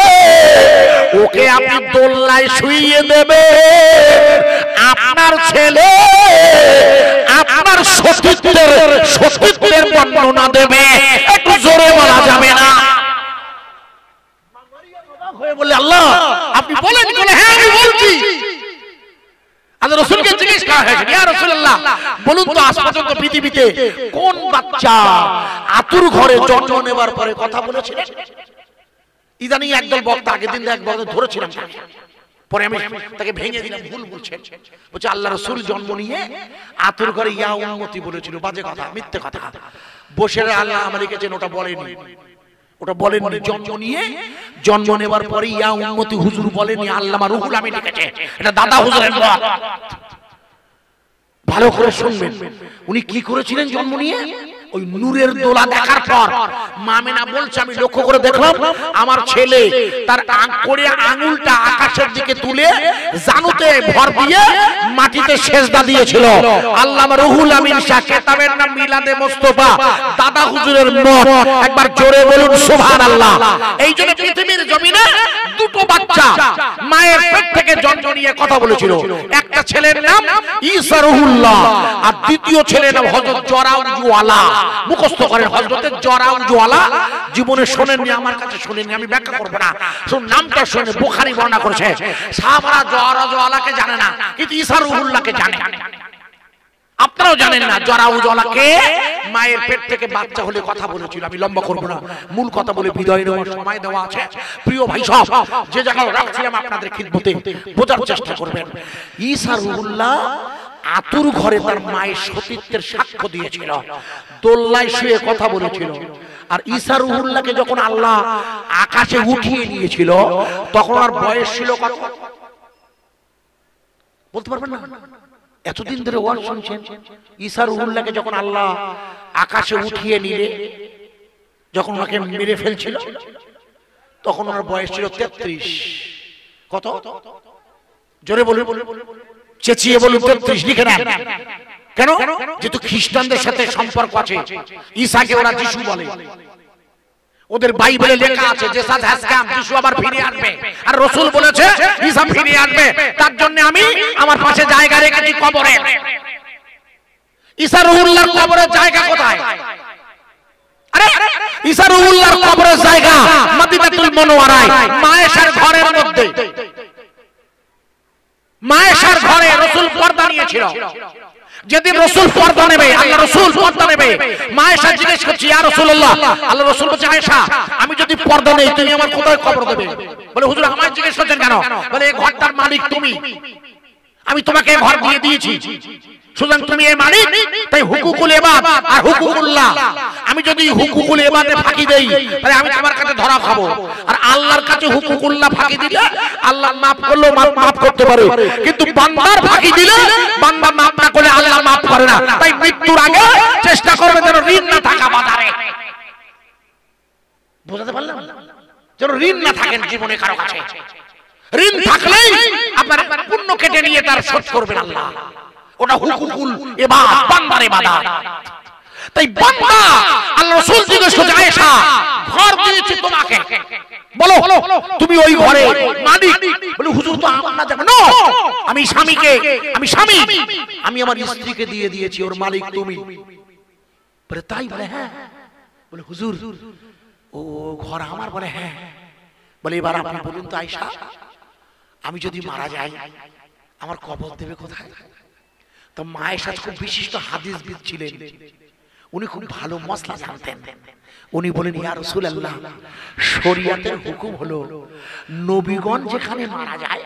ওকে আপনি দোলনায় শুইয়ে দেবে। আপনার ছেলে আপনার সতীত্বের বর্ণনা দেবে। একটু জোরে বলা যাবে না? বলে আল্লাহ আপনি বলেন? হ্যাঁ আমি বলছি। আল্লাহ রাসূলকে জিজ্ঞেস করা হয়েছে, ইয়া রাসূলুল্লাহ বলুন তো আজ পর্যন্ত পৃথিবীতে কোন বাচ্চা আতুর ঘরে জন্ম নেবার পরে কথা বলেছিলেন? ইদানিং একদল বক্তা, আগের দিন এক বক্তা ধরেছিলাম, পরে আমি তাকে ভেঙে দিলাম, ভুল বলছেন। বলছে আল্লাহ রাসূল জন্ম নিয়ে আতুর ঘরে ইয়া উম্মতি বলেছিল। বাজে কথা, মিথ্যে কথা। বসে আল্লাহ আমার লিখেছেন, ওটা বলেনি, ওটা বলেনি। জন্ম নেবার পরে ইয়া উম্মতি হুজুর বলেনি, আল্লামা রুহুল আমিন লিখেছে। এটা দাদা হুজুরের বল। ভালো করে শুনবেন, উনি কি করেছিলেন জন্ম নিয়ে? ওই নূরের দোলা দেখার পর মা আমেনা বলছে, আমি লক্ষ্য করে দেখলাম আমার ছেলে তার আঙুলটা আকাশের দিকে তুলে জানুতে ভর দিয়ে মাটিতে সেজদা দিয়েছিল। আল্লামা রুহুল আমিন শাহ, কিতাবের নাম মিলাদে মুস্তাফা, দাদা হুজুরের মত। একবার জোরে বলুন সুবহানাল্লাহ। এই জন্য পৃথিবীর জমিনে দুটো বাচ্চা মায়ের পেট থেকে জন্ম নিয়ে কথা বলেছিল। একটা ছেলের নাম ঈসা রুহুল্লাহ, আর দ্বিতীয় ছেলের নাম হযরত জরাউজওয়ালা। মুখস্থ করেন, হযরত জরাউজওয়ালা। জীবনে শোনেননি, আমার কাছে শোনেননি, আমি ব্যাখ্যা করব না। শুন, নামটা শুনে বুখারী বর্ণনা করেছে। সাহাবারা জরাউজওয়ালাকে জানে না, কিন্তু ঈসা রুহুল্লাহকে জানে। আপনারাও জানেন না জরাউজওয়ালাকে? মায়ের পেট থেকে বাচ্চা হলে কথা বলেছিল। আমি লম্বা করব না, মূল কথা বলে বিদায় নেওয়ার সময় দেওয়া আছে। প্রিয় ভাই সব, যে জায়গায় রাখছিলাম আপনাদের খিদমতে, বোঝার চেষ্টা করবেন। ঈসা রুহুল্লাহ আতুর ঘরে তার মায়ের সতীত্বের সাক্ষ্য দিয়েছিল, দোলনায় শুয়ে কথা বলেছিল। আর ঈসা রুহুল্লাহকে যখন আল্লাহ আকাশে উঠিয়ে নিয়েছিল তখন আর বয়স ছিল কত? বলতে পারবেন না? এতদিন ধরে ওয়াজ শুনছেন। ঈসা রুহুল্লাহকে যখন আল্লাহ আকাশে উঠিয়ে নিলে, যখন ওনাকে মেরে ফেলছিল, তখন ওনার বয়স ছিল 33। কত? জোরে বলুন, চেঁচিয়ে বলুন। 33 লিখে নেন। কেন? যেহেতু খ্রিস্টানদের সাথে সম্পর্ক আছে। ঈসাকে ওরা যিশু বলে। ওদের বাইবেলে লেখা আছে জেসাস হ্যাজ কাম, যিশু আবার ফিরে আসবে। আর রাসূল বলেছে ঈসা ফিরে আসবে। তার জন্য আমি আমার পাশে জায়গা রেখেছি কবরে। ঈসা রুহুল্লাহর কবরের জায়গা কোথায়? আরে ঈসা রুহুল্লাহর কবরের জায়গা মদিনাতুল মুনাওয়ারায়, মায়েশার ঘরের মধ্যে। মায়েশার ঘরে রাসূল পর্দা নিয়েছিল। যেদিন রাসূল পর্দা নেবে, আল্লাহ রাসূল পর্দা নেবে, মায়েশা জিজ্ঞেস করছে, ইয়া রাসূলুল্লাহ, আল্লাহ রাসূল বলছে, আয়েশা আমি যদি পর্দা নেই তুমি আমার কোথায় কবর দেবে? বলে হুজুর আমায় জিজ্ঞেস করছেন কেন? বলে এই ঘরটার মালিক তুমি, আমি তোমাকে ঘর দিয়ে দিয়েছি, সুতরাং তুমি এই মালিক। তাই হুকুকুল ইবাদ আর হুকুকুল্লাহ, আমি যদি হুকুকুল ইবাদে ফাঁকি দেই তাহলে আমি তোমার কাছে ধরা খাবো। আর আল্লাহর কাছে হুকুকুল্লাহ ফাঁকি দিলে আল্লাহ মাফ করলেও মাফ করতে পারে, কিন্তু বান্দার ফাঁকি দিলে বান্দা মাফ না করলে আল্লাহ মাফ করে না। তাই মৃত্যুর আগে চেষ্টা করবে যেন ঋণ না থাকা বাজারে। বুঝাতে পারলাম? যেন ঋণ না থাকেন জীবনে কারো কাছে। ঋণ থাকলেই আপনার পুণ্য কেটে নিয়ে তার শোধ করবেন আল্লাহ। ওটা হুকুকুল ইবাদ, বান্দার ইবাদত। তাই বান্দা আল্লাহ রাসূল জিজ্ঞেস করছে, আয়েশা ঘর দিয়েছি তোমাকে, বলো তুমি ওই ঘরে মালিক? বলে হুজুর তো আমার না যাবে। নো, আমি স্বামীকে, আমি স্বামী, আমি আমার স্ত্রীকে দিয়ে দিয়েছি, ওর মালিক তুমি। বলে তাই? বলে হ্যাঁ। বলে হুজুর ও ঘর আমার? বলে হ্যাঁ। বলে এবার আপনি বলুন তো আয়েশা, আমি যদি মারা যাই আমার কবর দেবে কোথায়? তো মা আয়েশা খুব বিশিষ্ট হাদিসবিদ ছিলেন, উনি খুব ভালো মশলা জানতেন। উনি বলেন, ইয়া রাসূলুল্লাহ, শরীয়তের হুকুম হলো নবীগণ যেখানে মারা যায়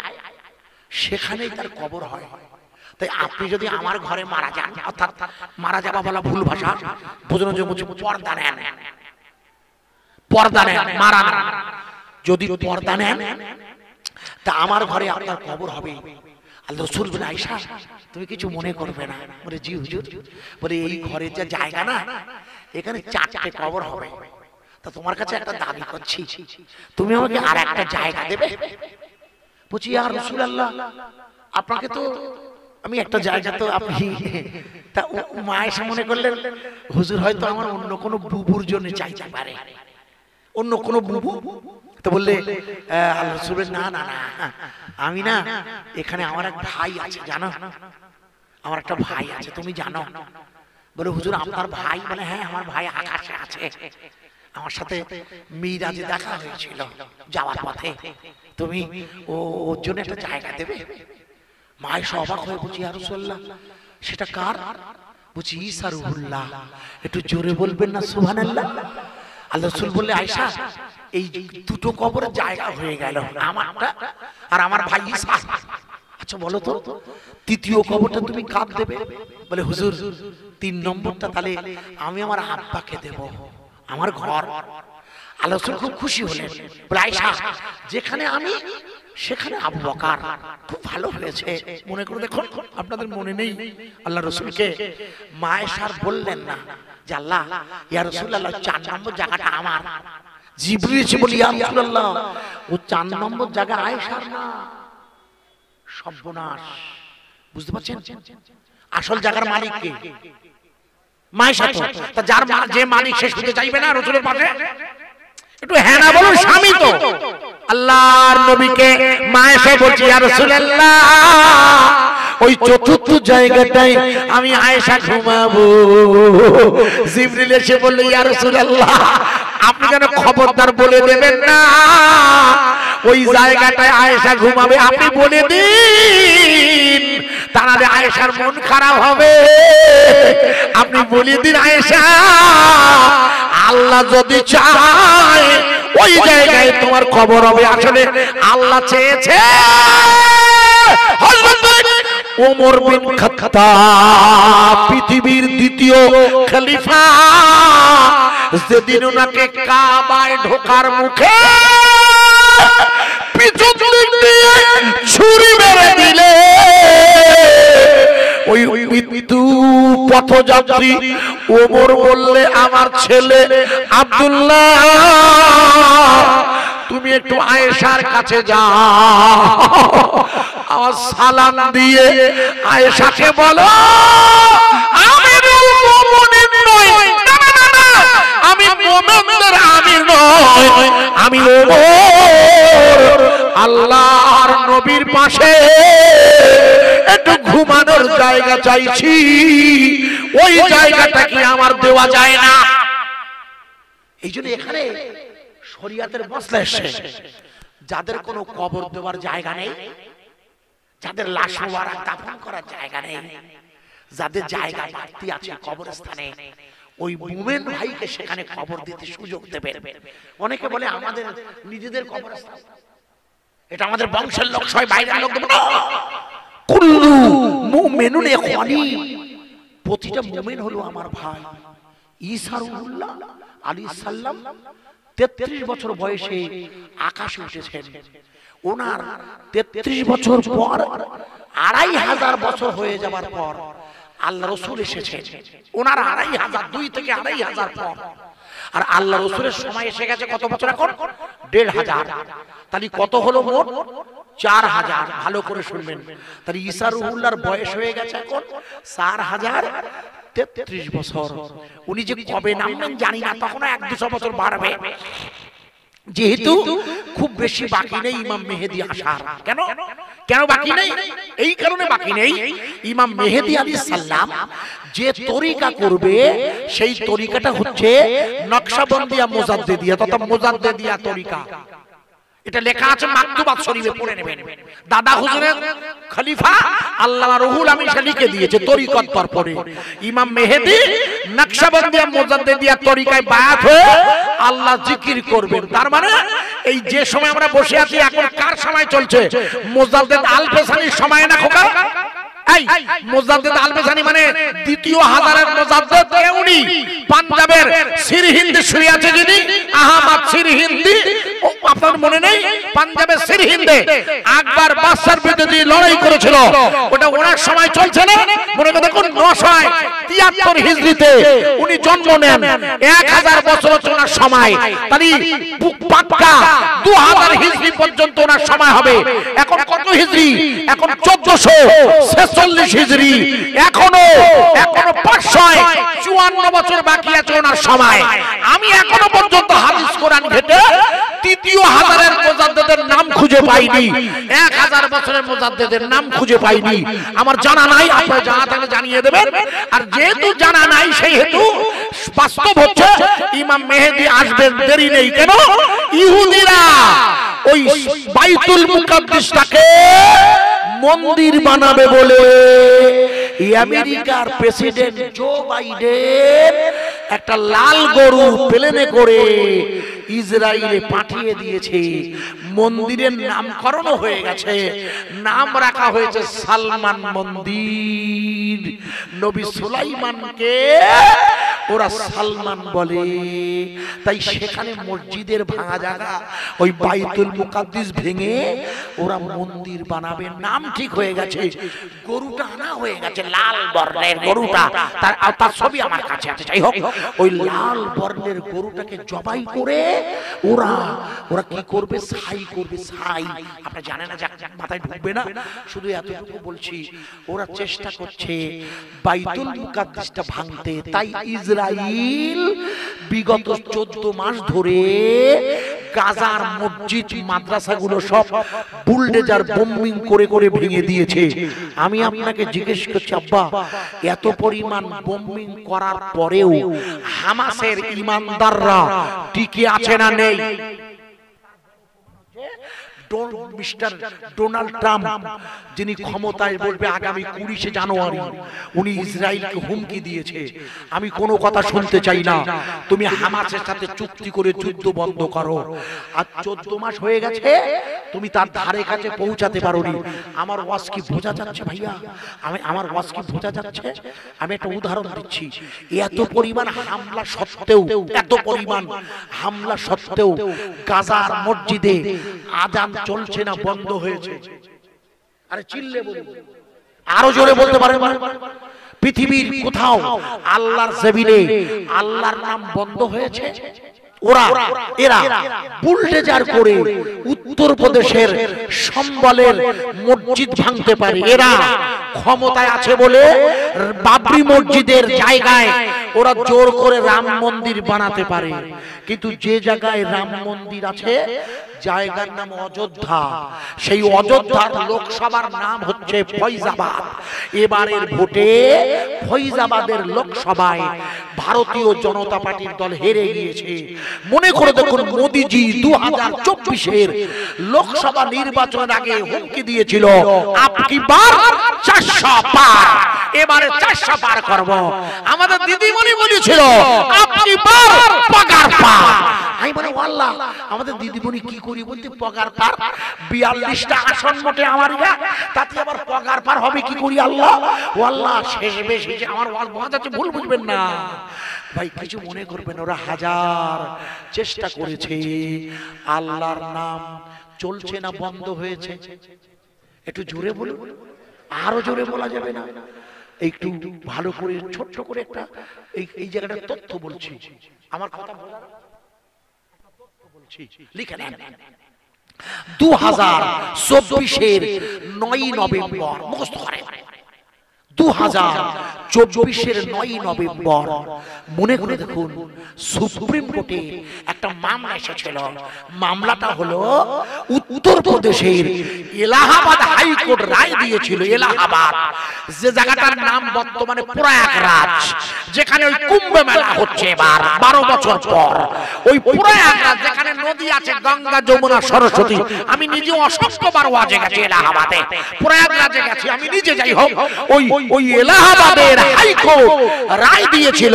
সেখানেই তার কবর হয়। তাই আপনি যদি আমার ঘরে মারা যান, অর্থাৎ মারা যাওয়া বলা ভুল ভাষা, বোঝানোর জন্য পর্দা নেন, পর্দা নেন, মারা না। যদি পর্দা নেন তা আমার ঘরে আপনার কবর হবে। আল্লাহ রাসূল বলে, আয়েশা তুমি কিছু মনে করবে না। বলে জি হুজুর। বলে এই ঘরের যা জায়গা না, এখানে 4টে কবর হবে। তা তোমার কাছে একটা দাবি করছি, তুমি আমাকে আর একটা জায়গা দেবে? বলছি, ইয়া রাসূলুল্লাহ, আপনাকে তো আমি একটা জায়গা তো আপনি। তা মা আয়েশা মনে করলেন হুজুর হয়তো আমার অন্য কোনো বুবুর জন্য চাইতে পারে, অন্য কোনো বুবু। তো বললে আল্লাহ রাসূল, না না না, আমি না, এখানে আমার এক ভাই আছে জানো, আমার একটা ভাই আছে, তুমি জানো? বলে হুজুর আপনার ভাই? বলে হ্যাঁ, আমার ভাই আকাশে আছে, আমার সাথে মিরাজে দেখা হয়েছিল যাওয়ার পথে, তুমি ওর জন্য একটা জায়গা দেবে? মায়ের অবাক হয়ে বলছি, ইয়া রাসূলুল্লাহ সেটা কার? বলছি ঈসা রূহুল্লাহ। একটু জোরে বলবেন না সুবহানাল্লাহ? আল্লাহ রাসূল বললে, আয়েশা এই দুটো কবরের জায়গা হয়ে গেল, আমারটা আর আমার ভাই ঈসা। আচ্ছা বলো তো তৃতীয় কবরটা তুমি কার দেবে? বলে হুজুর 3 নম্বরটা তাহলে আমি আমার আব্বাকে দেব, আমার ঘর। আল্লাহ রাসূল খুব খুশি হলেন, বলে আয়েশা যেখানে আমি সেখানে আবু বকর। খুব ভালো হয়েছে। মনে করে দেখুন, আপনাদের মনে নেই আল্লাহ রাসূলকে মা আয়েশা বললেন না যে আল্লাহ, ইয়া রাসূলুল্লাহ 4 নম্বর জায়গাটা আমার। জিবরিল এসে বলে, ইয়া রাসূলুল্লাহ ও 4 নম্বর জায়গা আয়েশার না। সর্বনাশ, বুঝতে পারছেন? আসল জায়গার মালিক কে? মা আয়েশা। তা যার যে মালিক সে শুতে চাইবে না রাসূলের পাশে? একটু হ্যাঁ না বলুন, স্বামী তো। আল্লাহর নবীকে মা আয়েশা বলছে, ইয়া রাসূলুল্লাহ ওই চতুর্থ জায়গাটাই আমি আয়েশা ঘুমাবো। জিবরিল এসে বলল, ইয়া রাসূলুল্লাহ আপনি যেন খবরদার বলে দেবেন না ওই জায়গাটায় আয়েশা ঘুমাবে, আপনি বলে দিন, তাহলে আয়েশার মন খারাপ হবে। আপনি বলে দিন আয়েশা, আল্লাহ যদি চায় ওই জায়গায় তোমার খবর হবে। আসলে আল্লাহ চেয়েছে হযরত ওমর বিন খাত্তাব পৃথিবীর দ্বিতীয় খলিফা, যেদিন ওনাকে কাবায় ঢোকার মুখে পিছন দিক দিয়ে ছুরি মেরে দিলে, ওই মৃত্যু পথযাত্রী ওমর বললে, আমার ছেলে আব্দুল্লাহ তুমি একটু আয়েশার কাছে যাও, আমার সালাম দিয়ে আয়েশাকে বলো আমিরুল মুমিনিন নয়, না না না না, আমি মুমিনদের আমির নয়, আমি ওমর আল্লাহর নবীর পাশে একটু ঘুমানোর জায়গা চাইছি, ওই জায়গাটা কি আমার দেওয়া যায় না? এই জন্য এখানে শরীয়তের মসলা এসেছে, যাদের কোনো কবর দেওয়ার জায়গা নেই, যাদের লাশ মোবারক দাফন করার জায়গা নেই, যাদের জায়গা বাড়তি আছে কবরস্থানে, ওই মুমিন ভাইকে সেখানে কবর দিতে সুযোগ দেবেন। অনেকে বলে আমাদের নিজেদের কবরস্থান, এটা আমাদের বংশের লোক, সবাই বাইরের লোক দেব না। কুল্লু মুমিনুন ইখওয়ানি, প্রতিটা মুমিন হলো আমার ভাই। ঈসা রূহুল্লাহ আলাইহিস সালাম 33 বছর বয়সে আকাশে উঠেছেন। ওনার 33 বছর পর 2500 বছর হয়ে যাবার পর আল্লাহ রসুল এসেছেন, ওনার 2500 2 থেকে 2500 পর, আর আল্লাহ রসুলের সময় এসে গেছে কত বছর এখন? 1500। তাহলে কত হলো মোট? 4000। ভালো করে শুনবেন, তাহলে ঈসা রুহুল্লাহর বয়স হয়ে গেছে এখন 4033 বছর। উনি যে কবে নামবেন জানি না, তখন 1-200 বছর বাড়বে। যেহেতু খুব বেশি বাকি নেই ইমাম মেহেদী আসার। কেন কেন বাকি নেই? এই কারণে বাকি নেই, ইমাম মেহেদী আলাইহিস সালাম যে তরিকা করবে সেই তরিকাটা হচ্ছে নকশবন্দিয়া মুজাদ্দিদিয়া তথা মুজাদ্দিদিয়া তরিকা। এটা লেখা আছে মাকতুবাত শরীফে, পড়ে নেবেন। দাদা হুজুরের খলিফা আল্লামা রুহুল আমিন লিখে দিয়েছে তরিকত পরে ইমাম মেহেদী নকশবন্দিয়া মুজাদ্দিদিয়া তরিকায় বায়াত হয়ে আল্লাহ জিকির করবেন। তার মানে এই যে সময় আমরা বসে আছি এখন কার সময় চলছে? মুজাদ্দিদ আল-পেশানির সময় না খোকা? এই মুজাদ্দিদ আল-পেশানি মানে দ্বিতীয় হাজারের মুজাদ্দিদ উনি, পাঞ্জাবের সিরহিন্দে শুয়ে আছে যিনি, আহমদ সিরহিন্দি। আপনার মনে নেই পাঞ্জাবের সিরহিন্দে আকবর বাদশার বিরুদ্ধে লড়াই করেছিল, ওটা ওনার সময় চলছে না? মনে করে দেখুন 973 হিজরিতে উনি জন্ম নেন, 1000 বছর হচ্ছে ওনার সময়। তাহলে পাক্কা 2000 হিজরি পর্যন্ত ওনার সময় হবে। এখন কত হিজরি? এখন 1446 হিজরি। এখনো 554 বছর বাকি আছে ওনার সময়। আমি এখনো পর্যন্ত হাদিস কোরআন ঘেটে তৃতীয় হাজারের মুজাদ্দিদের নাম খুঁজে পাইনি, 1000 বছরের মুজাদ্দিদের নাম খুঁজে পাইনি। আমার জানা নাই, আপনারা জানা থাকলে জানিয়ে দেবেন। আর যেহেতু জানা নাই সেই হেতু বাস্তব হচ্ছে ইমাম মেহেদী আসবেন, দেরি নেই। কেন? ইহুদিরা ওই বাইতুল মুকাদ্দাসটাকে মন্দির বানাবে বলে আমেরিকার প্রেসিডেন্ট জো বাইডেন একটা লাল গরু প্লেনে করে ইসরায়েলে পাঠিয়ে দিয়েছে। মন্দিরের নামকরণ হয়ে গেছে, নাম রাখা হয়েছে সালমান মন্দির। নবী সুলাইমানকে ওরা সালমান বলে, তাই সেখানে মসজিদের ভাঙা জায়গা ওই বাইতুল মুকাদ্দিস ভেঙে ওরা মন্দির বানাবে। নাম ঠিক হয়ে গেছে, গরুটা আনা হয়ে গেছে লাল বর্ণের গরুটা, তার ছবি আমার কাছে আছে। যাই হোক, ওই লাল বর্ণের গরুটাকে জবাই করে ওরা কি করবে? ছাই করবে। ছাই আপনি জানেন না, মাথায় ঢুকবে না, শুধু এতটুকু বলছি, ওরা চেষ্টা করছে বাইতুল মুকাদ্দিসটা ভাঙতে। তাই ইসরায়েল বিগত 14 মাস ধরে গাজার মসজিদ মাদ্রাসাগুলো সব বুলডোজার বোম্বিং করে করে ভেঙে দিয়েছে। আমি আপনাকে জিজ্ঞেস করছি, আব্বা এত পরিমাণ বোম্বিং করার পরেও হামাসের ঈমানদাররা টিকে আছে না নেই? মিস্টার ডোনাল্ড ট্রাম্প যিনি ক্ষমতায় বসবে আগামী 20শে জানুয়ারি, উনি ইসরায়েলকে হুমকি দিয়েছে, আমি কোনো কথা শুনতে চাই না, তুমি হামাসের সাথে চুক্তি করে যুদ্ধ বন্ধ করো। আর 14 মাস হয়ে গেছে, তুমি তার ধারে কাছে পৌঁছাতে পারোনি। আমার ওয়াজ কি বোঝা যাচ্ছে ভাইয়া? আমার ওয়াজ কি বোঝা যাচ্ছে? আমি একটা উদাহরণ দিচ্ছি। এত পরিমাণ হামলা সত্ত্বেও, এত পরিমাণ হামলা সত্ত্বেও গাজার মসজিদে আযান চলছে না, বন্ধ হয়েছে। আরে চিল্লে বলুন, আরো জোরে বলতে পারেন? পৃথিবীর কোথাও আল্লাহর জমিনে আল্লাহর নাম বন্ধ হয়েছে? এরা বুলডোজার করে উত্তরপ্রদেশের সম্বলের মসজিদ ভাঙতে পারে। এরা ক্ষমতায় আছে বলে বাবরি মসজিদের জায়গায় ওরা জোর করে রাম মন্দির বানাতে পারে। কিন্তু যে জায়গায় রাম মন্দির আছে জায়গার নাম অযোধ্যা, সেই অযোধ্যার লোকসভার নাম হচ্ছে ফৈজাবাদ। এবারের ভোটে ফৈজাবাদের লোকসভায় ভারতীয় জনতা পার্টির দল হেরে গিয়েছে। মনে করে দেখুন, মোদিজি 2024-এর লোকসভা নির্বাচনের আগে হুমকি দিয়েছিল, আপকি বার 400 পার, এবারে 400 পার করব। আমাদের দিদিমণি বলেছিল আপকি বার পগার পার। আমি বলি আল্লাহ, আমাদের দিদিমণি কি করি বলতে পগার পার? 42টা আসন মোটে আমার, তাতে আবার পগার পার হবে কি করি? আল্লাহ ও আল্লাহ, শেষ বেশি আমার ওয়াজ বোঝা যাচ্ছে, ভুল বুঝবেন না ভাই, কিছু মনে করবেন। ওরা হাজার চেষ্টা করেছে, আল্লাহর নাম চলছে না, বন্ধ হয়েছে। একটু জোরে বলুন, আরো জোরে বলা যাবে না? একটু ভালো করে ছোট্ট করে একটা এই জায়গাটা তথ্য বলছি, আমার কথা বোঝার তথ্য বলছি, লিখে নেন। 2024-এর 9 নভেম্বর মুখস্থ করেন। 2024-এর 9 নভেম্বর মনে করে দেখুন, সুপ্রিম কোর্টে একটা মামলা এসেছিল। মামলাটা হলো উত্তরপ্রদেশের এলাহাবাদ হাইকোর্ট রায় দিয়েছিল। এলাহাবাদ যে জায়গাটার নাম বর্তমানে প্রয়াগরাজ, যেখানে ওই কুম্ভ মেলা হচ্ছে এবার 12 বছর পর। ওই প্রয়াগরাজ যেখানে নদী আছে গঙ্গা, যমুনা, সরস্বতী। আমি নিজে অসংখ্যবার ওয়াজে গেছি এলাহাবাদে, প্রয়াগরাজে গেছি আমি নিজে। যাই হোক, ওই এলাহাবাদের হাইকোর্ট রায় দিয়েছিল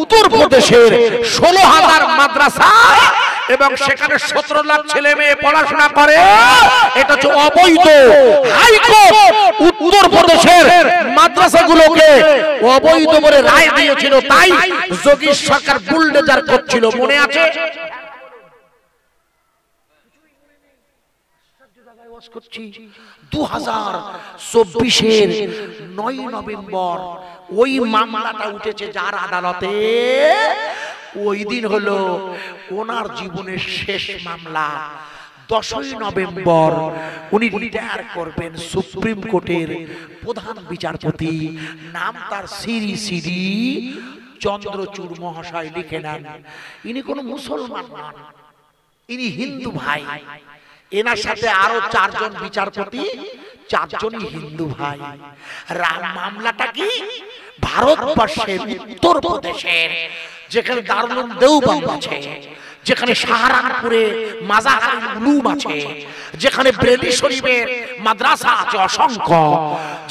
উত্তরপ্রদেশের 16,000 মাদ্রাসা এবং সেখানে 17 লাখ ছেলে মেয়ে পড়াশোনা করে, এটা হচ্ছে অবৈধ। হাইকোর্ট উত্তরপ্রদেশের মাদ্রাসাগুলোকে অবৈধ বলে রায় দিয়েছিল। তাই যোগী সরকার বুলডোজার করছিল, মনে আছে? 2024-এর 9 নভেম্বর ওই মামলাটা উঠেছে যার আদালতে। ওই দিন হলো ওনার জীবনের শেষ মামলা। 10ই নভেম্বর উনি রিটায়ার করবেন সুপ্রিম কোর্টের প্রধান বিচারপতি। নাম তার শ্রী শ্রী চন্দ্রচূড় মহাশয়, লিখে নেন। ইনি কোনো মুসলমান নন, ইনি হিন্দু ভাই। এনার সাথে আরো 4 জন বিচারপতি, 4 জনই হিন্দু ভাই। মামলাটা কি? ভারতবর্ষের উত্তরপ্রদেশের যেখানে দারুল দেওবন্দ আছে, যেখানে সাহারানপুরে মাজার উলুম আছে, যেখানে বেরেলি শরীফের মাদ্রাসা আছে অসংখ্য,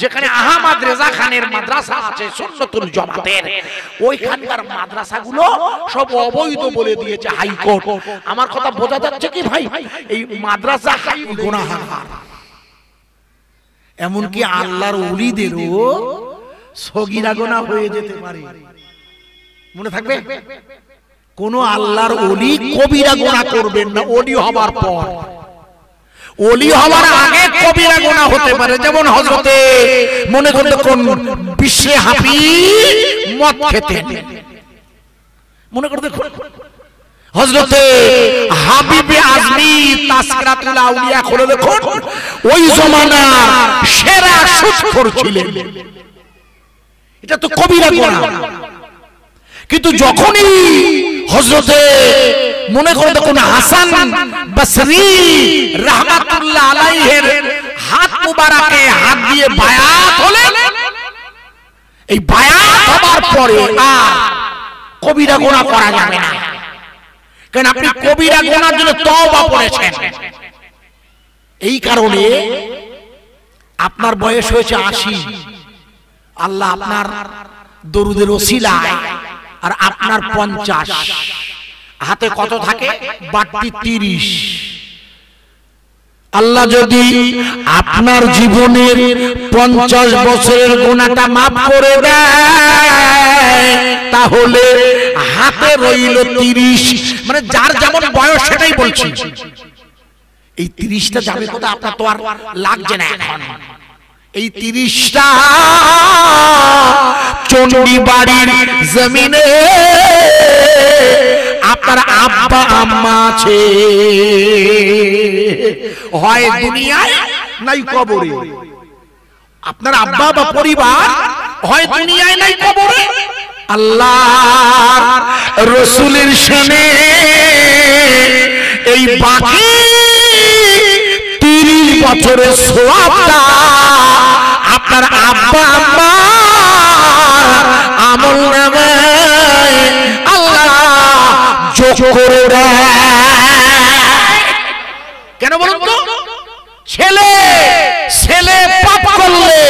যেখানে আহমদ রেজা খানের মাদ্রাসা আছে সুন্নতুল জামাতের, ওইখানকার মাদ্রাসাগুলো সব অবৈধ বলে দিয়েছে হাইকোর্ট। আমার কথা বোঝা যাচ্ছে কি ভাই? এই মাদ্রাসা গুনাহগার। এমনকি আল্লাহর ওলিদেরও সগীরা গুনাহ হয়ে যেতে পারে, মনে থাকবে? কোন আল্লাহর ওলি কবিরা গুনাহ করবেন না ওলি হবার পর। ওলি হওয়ার আগে কবিরা গুনাহ হতে পারে। যেমন হযরতে মনে করতে কোন বিশ্বে হাফি মদ খেতেন, মনে করতে হযরতে হাবিবে আজমি তাসকিরাতুল আউলিয়া খুলে দেখুন, ওই জামানার সেরা সুদখোর ছিলেন। এটা তো কবিরা গুনাহ। কিন্তু যখনই হযরতে মনে করে দেখুন হাসান বসরি রাহমাতুল্লাহ আলাইহির হাত মুবারকে হাত দিয়ে বায়াত হলেন, এই বায়াত হবার পরে আর কবিরা গুনাহ করা যাবে না। কারণ আপনি কবিরা গুনার জন্য তওবা করেছেন। এই কারণে আপনার বয়স হয়েছে 80, আল্লাহ আপনার দরুদের ওসিলায় আর আপনার 50, হাতে কত থাকে? বাড়তি 30। আল্লাহ যদি আপনার জীবনের 50 বছরের গুনাহটা মাফ করে দেয়, তাহলে হাতে রইল 30। মানে যার যেমন বয়স সেটাই বলছি। এই 30টা যাবে কোথায়? আপনার তো আর লাগছে না এখন। এই 30টা চন্ডী বাড়ির জমিনে আপনার আব্বা আম্মা আছে, হয় দুনিয়ায় নাই কবরে। আপনার আব্বা বা পরিবার হয় দুনিয়ায় নাই কবরে। আল্লাহ রাসূলের শানে এই বাকি 30 বছরের সওয়াবটা আপনার আব্বা আম্মা আমল নামায় আল্লাহ যোগ করে দেয়। কেন বলুন তো? ছেলে পাপ করলে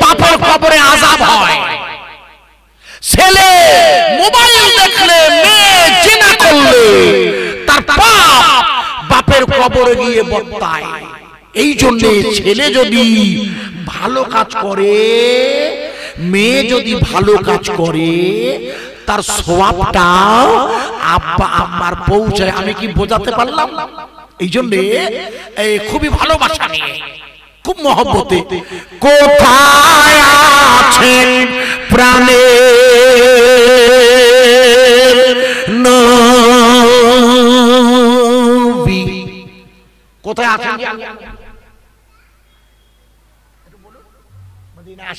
বাপের কবরে আযাব হয়। ছেলে মোবাইল দেখলে, মেয়ে জিনা করলে তার পাপ বাপের কবরে গিয়ে বর্তায়। এই জন্য ছেলে যদি ভালো কাজ করে, মেয়ে যদি ভালো কাজ করে, তার সওয়াবটা আব্বা আম্মার পৌঁছায়। আমি কি বোঝাতে পারলাম? এই জন্য খুবই ভালোবাসা নিয়ে, খুব মহব্বতে, কোথায় আছে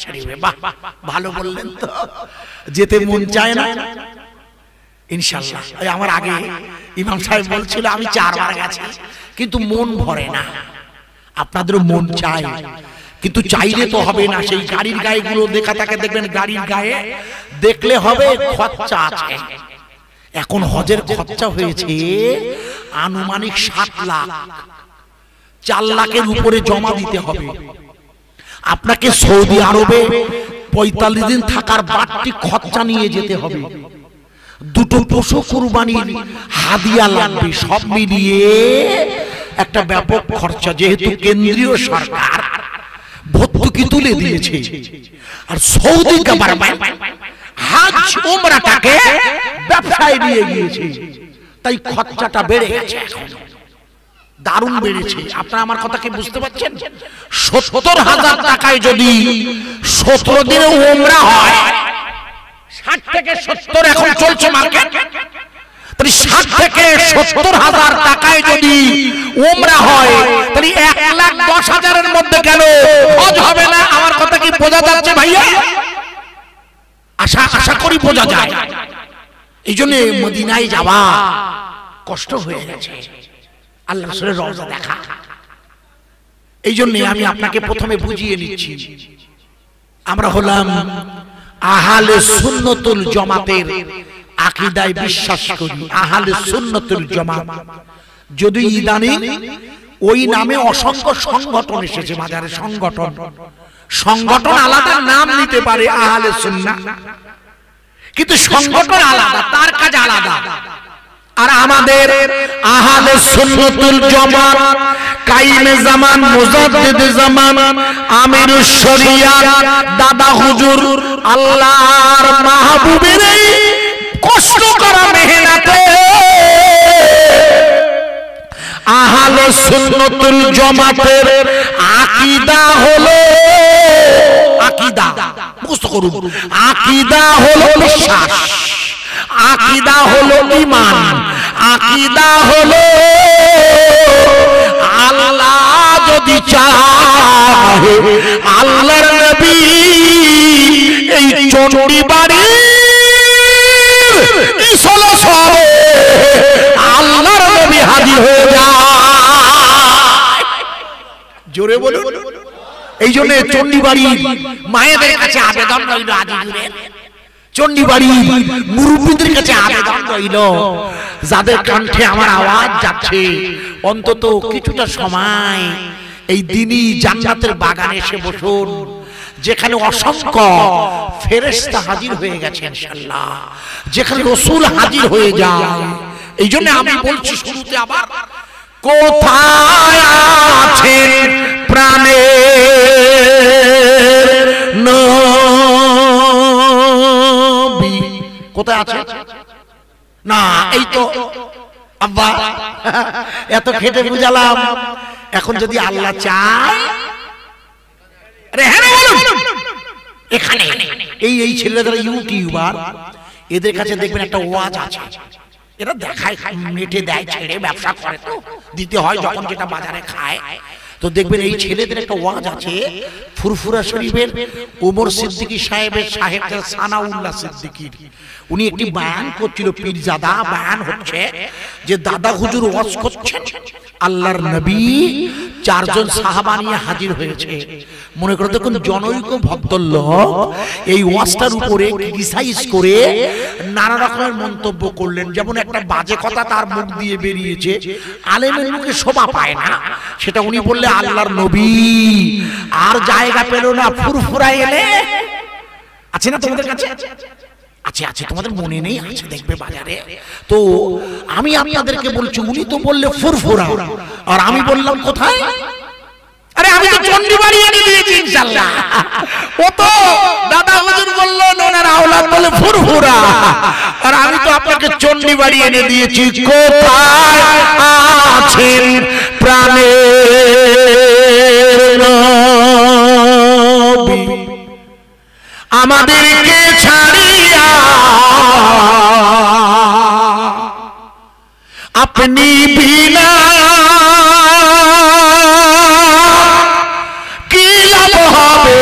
শরীফে। বাহ, ভালো বললেন তো, যেতে মন চায় না ইনশাআল্লাহ। আমার আগে ইমাম সাহেব বলছিল আমি 4 বার গেছি কিন্তু মন ভরে না। আপনাদেরও মন চায়, কিন্তু চাইলে তো হবে না। সেই গাড়ির গায়ে গুলো দেখা থাকে, দেখবেন গাড়ির গায়ে দেখলে হবে খরচা আছে। এখন হজের খরচা হয়েছে আনুমানিক 7 লাখ। 4 লাখের উপরে জমা দিতে হবে। আপনাকে সৌদি আরবে 45 দিন থাকার বাড়তি খরচা নিয়ে যেতে হবে। 2টো পশু কুরবানির হাদিয়া লাগবে। সব মিলিয়ে একটা ব্যাপক খরচা, যেহেতু কেন্দ্রীয় সরকার ভর্তুকি তুলে দিয়েছে। আর সৌদি গভর্নমেন্ট হজ উমরাটাকে ব্যবসায় নিয়ে গিয়েছে, তাই খরচাটা বেড়ে গেছে, দারুণ বেড়েছে। আপনারা আমার কথা কি বুঝতে পারছেন? 70,000 টাকায় যদি 17 দিনে উমরা হয়, 60 থেকে 70 এখন চলছে মার্কেট, তাহলে 60 থেকে 70,000 টাকায় যদি উমরা হয়, তাহলে 1,10,000-এর মধ্যে কেন হজ হবে না? আমার কথা কি বোঝা যাচ্ছে ভাইয়া? আশা করি বোঝা যায়। এই জন্য মদিনায় যাওয়া কষ্ট হয়ে গেছে, আল্লাহ রাসূলের রওজা দেখা। এই জন্য আমি আপনাকে প্রথমে বুঝিয়ে নিচ্ছি, আমরা হলাম আহলে সুন্নতুল জামাতের আকীদায় বিশ্বাস করি। আহলে সুন্নতুল জামাত, যদি ইদানিং ওই নামে অসংখ্য সংগঠন এসেছে বাজারে, সংগঠন আলাদা নাম নিতে পারে আহলে সুন্নাহ, কিন্তু সংগঠন আলাদা, তার কাজ আলাদা। আর আমাদের আহলে সুন্নতুল জামাত কাইমে জামান, মুজাদ্দিদ জামান, আমিরুশ শরিয়াত, দাদা হুজুর, আল্লাহর মাহবুবের এই কষ্ট করা মেহনতে আহলে সুন্নতুল জামাতের আকীদা হলো, আকীদা মুখস্থ করুন, আকীদা হলো বিশ্বাস, আকীদা হলো ঈমান, আকীদা হলো আল্লাহ যদি চাহে আল্লাহর নবী এই চণ্ডীবাড়ি ইসলাসরে আল্লাহর নবী হাজির হয়ে যায়। জোরে বলুন। এই জন্য চণ্ডীবাড়ি মায়েদের কাছে আবেদন রইল, আজিজুরের চণ্ডীবাড়ি মুরব্বীদের কাছে আবেদন রইল, যাদের কণ্ঠে আমার আওয়াজ যাচ্ছে, অন্তত কিছুটা সময় এই দিনই জান্নাতের বাগানে এসে বসুন, যেখানে অসংখ্য ফেরেশতা হাজির হয়ে গেছে ইনশাআল্লাহ, যেখানে রাসূল হাজির হয়ে যায়। এই জন্য আমি বলছি শুরুতে আবার, কোথায় আছেন প্রাণের নবী? কোথায় আছে না? এই তো আব্বা এত খেটে বুঝালাম, এখন যদি আল্লাহ চায়, আরে হ্যাঁ বলুন, এখানে এই ছেলেরা ইউটিউবার, এদের কাছে দেখবেন একটা ওয়াজ আছে, এরা দেখায়, নেটে দেয়, ছেড়ে ব্যবসা করে, তো দিতে হয় যখন যেটা বাজারে খায়। তো দেখবেন এই ছেলেদের একটা ওয়াজ আছে, ফুরফুরা শরীফের ওমর সিদ্দিকী সাহেবের সানাউল্লাহ সিদ্দিকীর, উনি একটি বয়ান করছিল, পীরজাদা বয়ান হচ্ছে যে দাদা হুজুর ওয়াজ করছেন, আল্লাহর নবী 4 জন সাহাবা নিয়ে হাজির হয়েছে। মনে করে দেখুন জনৈক ভদ্রলোক এই ওয়াজটার উপরে ক্রিটিসাইজ করে নানা রকমের মন্তব্য করলেন, যেমন একটা বাজে কথা তার মুখ দিয়ে বেরিয়েছে, আলেমের মুখে শোভা পায় না, সেটা উনি বললে আল্লাহর নবী আর জায়গা পেল না, ফুরফুরা এলে আছে না তোমাদের কাছে? আছে আছে, তোমাদের মনে নেই? আছে, দেখবে বাজারে। তো আমি আপনাদেরকে বলছি, উনি তো বললে ফুরফুরা, আর আমি বললাম কোথায়? আরে আমি তো চণ্ডীবাড়ি এনে দিয়েছি ইনশাআল্লাহ। ও তো দাদা হুজুর বলল ওনার আওলাদ বলে ফুরফুরা, আর আমি তো আপনাকে চণ্ডীবাড়ি এনে দিয়েছি। কোথায় আছেন প্রাণের নবী, আমাদেরকে ছাড়িয়া আপনি বিনা কি লাভ হবে,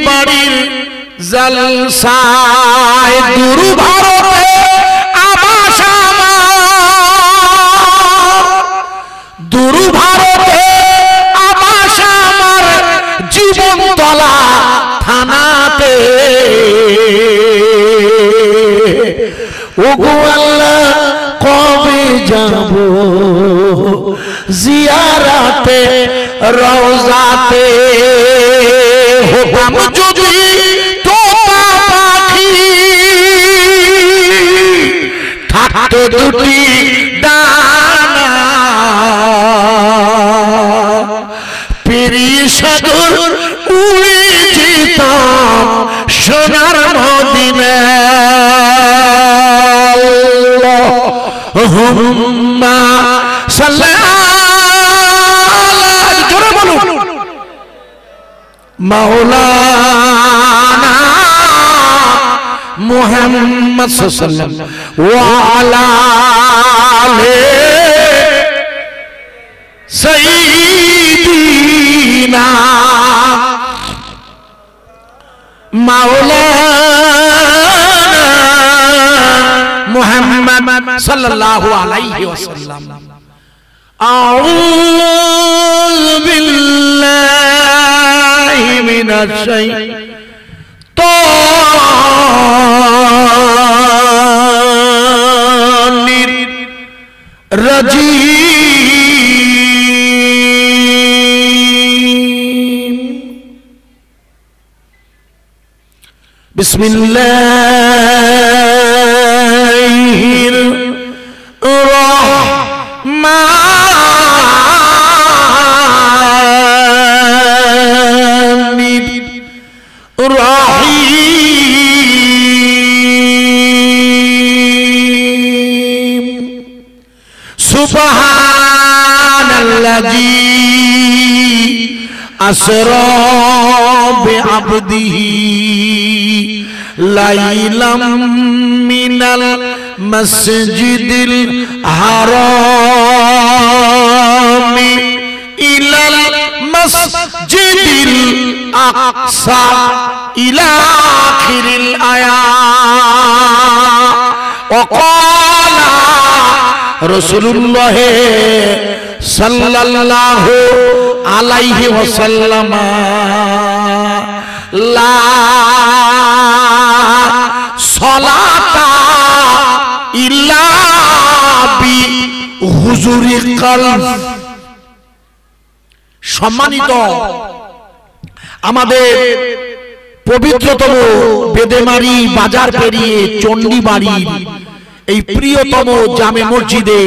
বাড়ির জলসায় দূর ভারতে আবাস আমার, দূর ভারতে আবাস আমার, জীবনতলা থানাতে। ওগো আল্লাহ কবে যাব জিয়ারাতে রওজাতে, হতাম যদি তোতা পাখি, থাকতো দুটি ডানা, পেরিয়ে সাগর উড়ে যেতাম সোনার মদিনা। আল্লাহুম্মা সাল্লি আলা, জোরে বলুন, মাওলানা মুহাম্মদ সাল্লাল্লাহু আলাইহি ওয়া আলা আলি সাইয়্যিদিনা মাওলানা মুহাম্মদ সাল্লাল্লাহু আলাইহি ওয়াসাল্লাম। আউযু বিল্লাহি মিনাশ শাইতানির রাজীম। বিসমিল্লাহির রহমানির রহিম। সুবহানাল্লাযী আসরা বিআবদিহি লাইলাম মিনাল মসজিদিল হারামি ইলাল মসজিদিল আকসা ইলা আখিরিল আয়াত। ওয়াকালা রাসূলুল্লাহ সাল্লাল্লাহু আলাইহি ওয়াসাল্লাম লা সালাতা ইল্লা বি হুজুরি কলব। সম্মানিত আমাদের পবিত্রতম বেদেমারি বাজার পেরিয়ে চণ্ডীবাড়ি এই প্রিয়তম জামে মসজিদে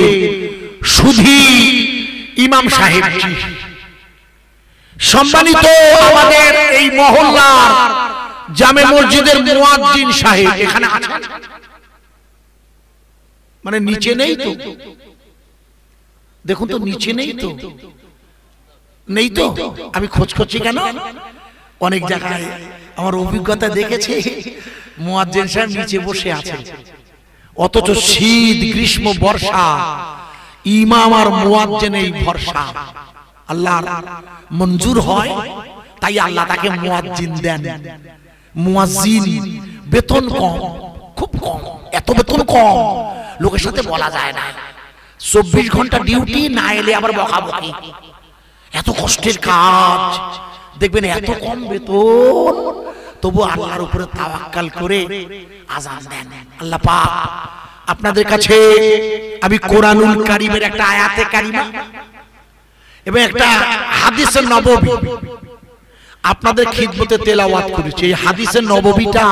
সুধী ইমাম সাহেব, সম্মানিত আমাদের এই মহল্লার জামে মসজিদের মুয়াজ্জিন সাহেব এখানে আছেন, মানে নিচে নেই তো, দেখুন তো নিচে নেই তো, নেই তো, আমি খোঁজ করছি কেন, অনেক জায়গায় আমার অভিজ্ঞতা দেখেছি মুয়াজ্জিন সাহেব নিচে বসে আছে, অথচ শীত গ্রীষ্ম বর্ষা ইমাম আর মুয়াজ্জিন এই ভরসা আল্লাহ মঞ্জুর হয়, তাই আল্লাহ তাকে মুয়াজ্জিন দেন। মুয়াজ্জিন বেতন কম, খুব কম, এত বেতন কম লোকের সাথে বলা যায় না। 24 ঘন্টা ডিউটি, না এলে আবার বকাবকি, এত কষ্টের কাজ, দেখবেন এত কম বেতন তবু আল্লাহর উপরে তাওয়াক্কাল করে আযান দেন। আল্লাহ পাক আপনাদের কাছে আমি কোরআনুল কারীমের একটা আয়াতে কারিমা এবং একটা হাদিসে নববী আপনাদের খিদমতে তেলাওয়াত করেছি। এই হাদিসে নববীটা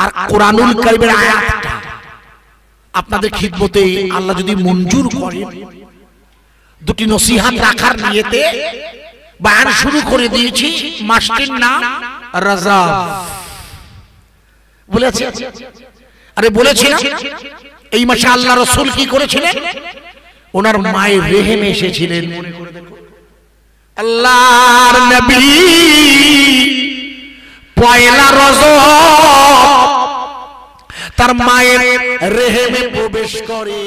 আর কোরআনুল কারীমের আয়াতটা আপনাদের খিদমতে আল্লাহ যদি মঞ্জুর করেন দুটি নসিহত রাখার নিয়তে বয়ান শুরু করে দিয়েছি। মাসটির নাম রাজাব। বলেছি, আরে বলেছি না এই মাসে আল্লাহ রাসূল কি করেছিলেন, ওনার মায়ের রেহেমে এসেছিলেন। আল্লাহর নবী পয়লা রজব তার মায়ের রেহেমে প্রবেশ করে।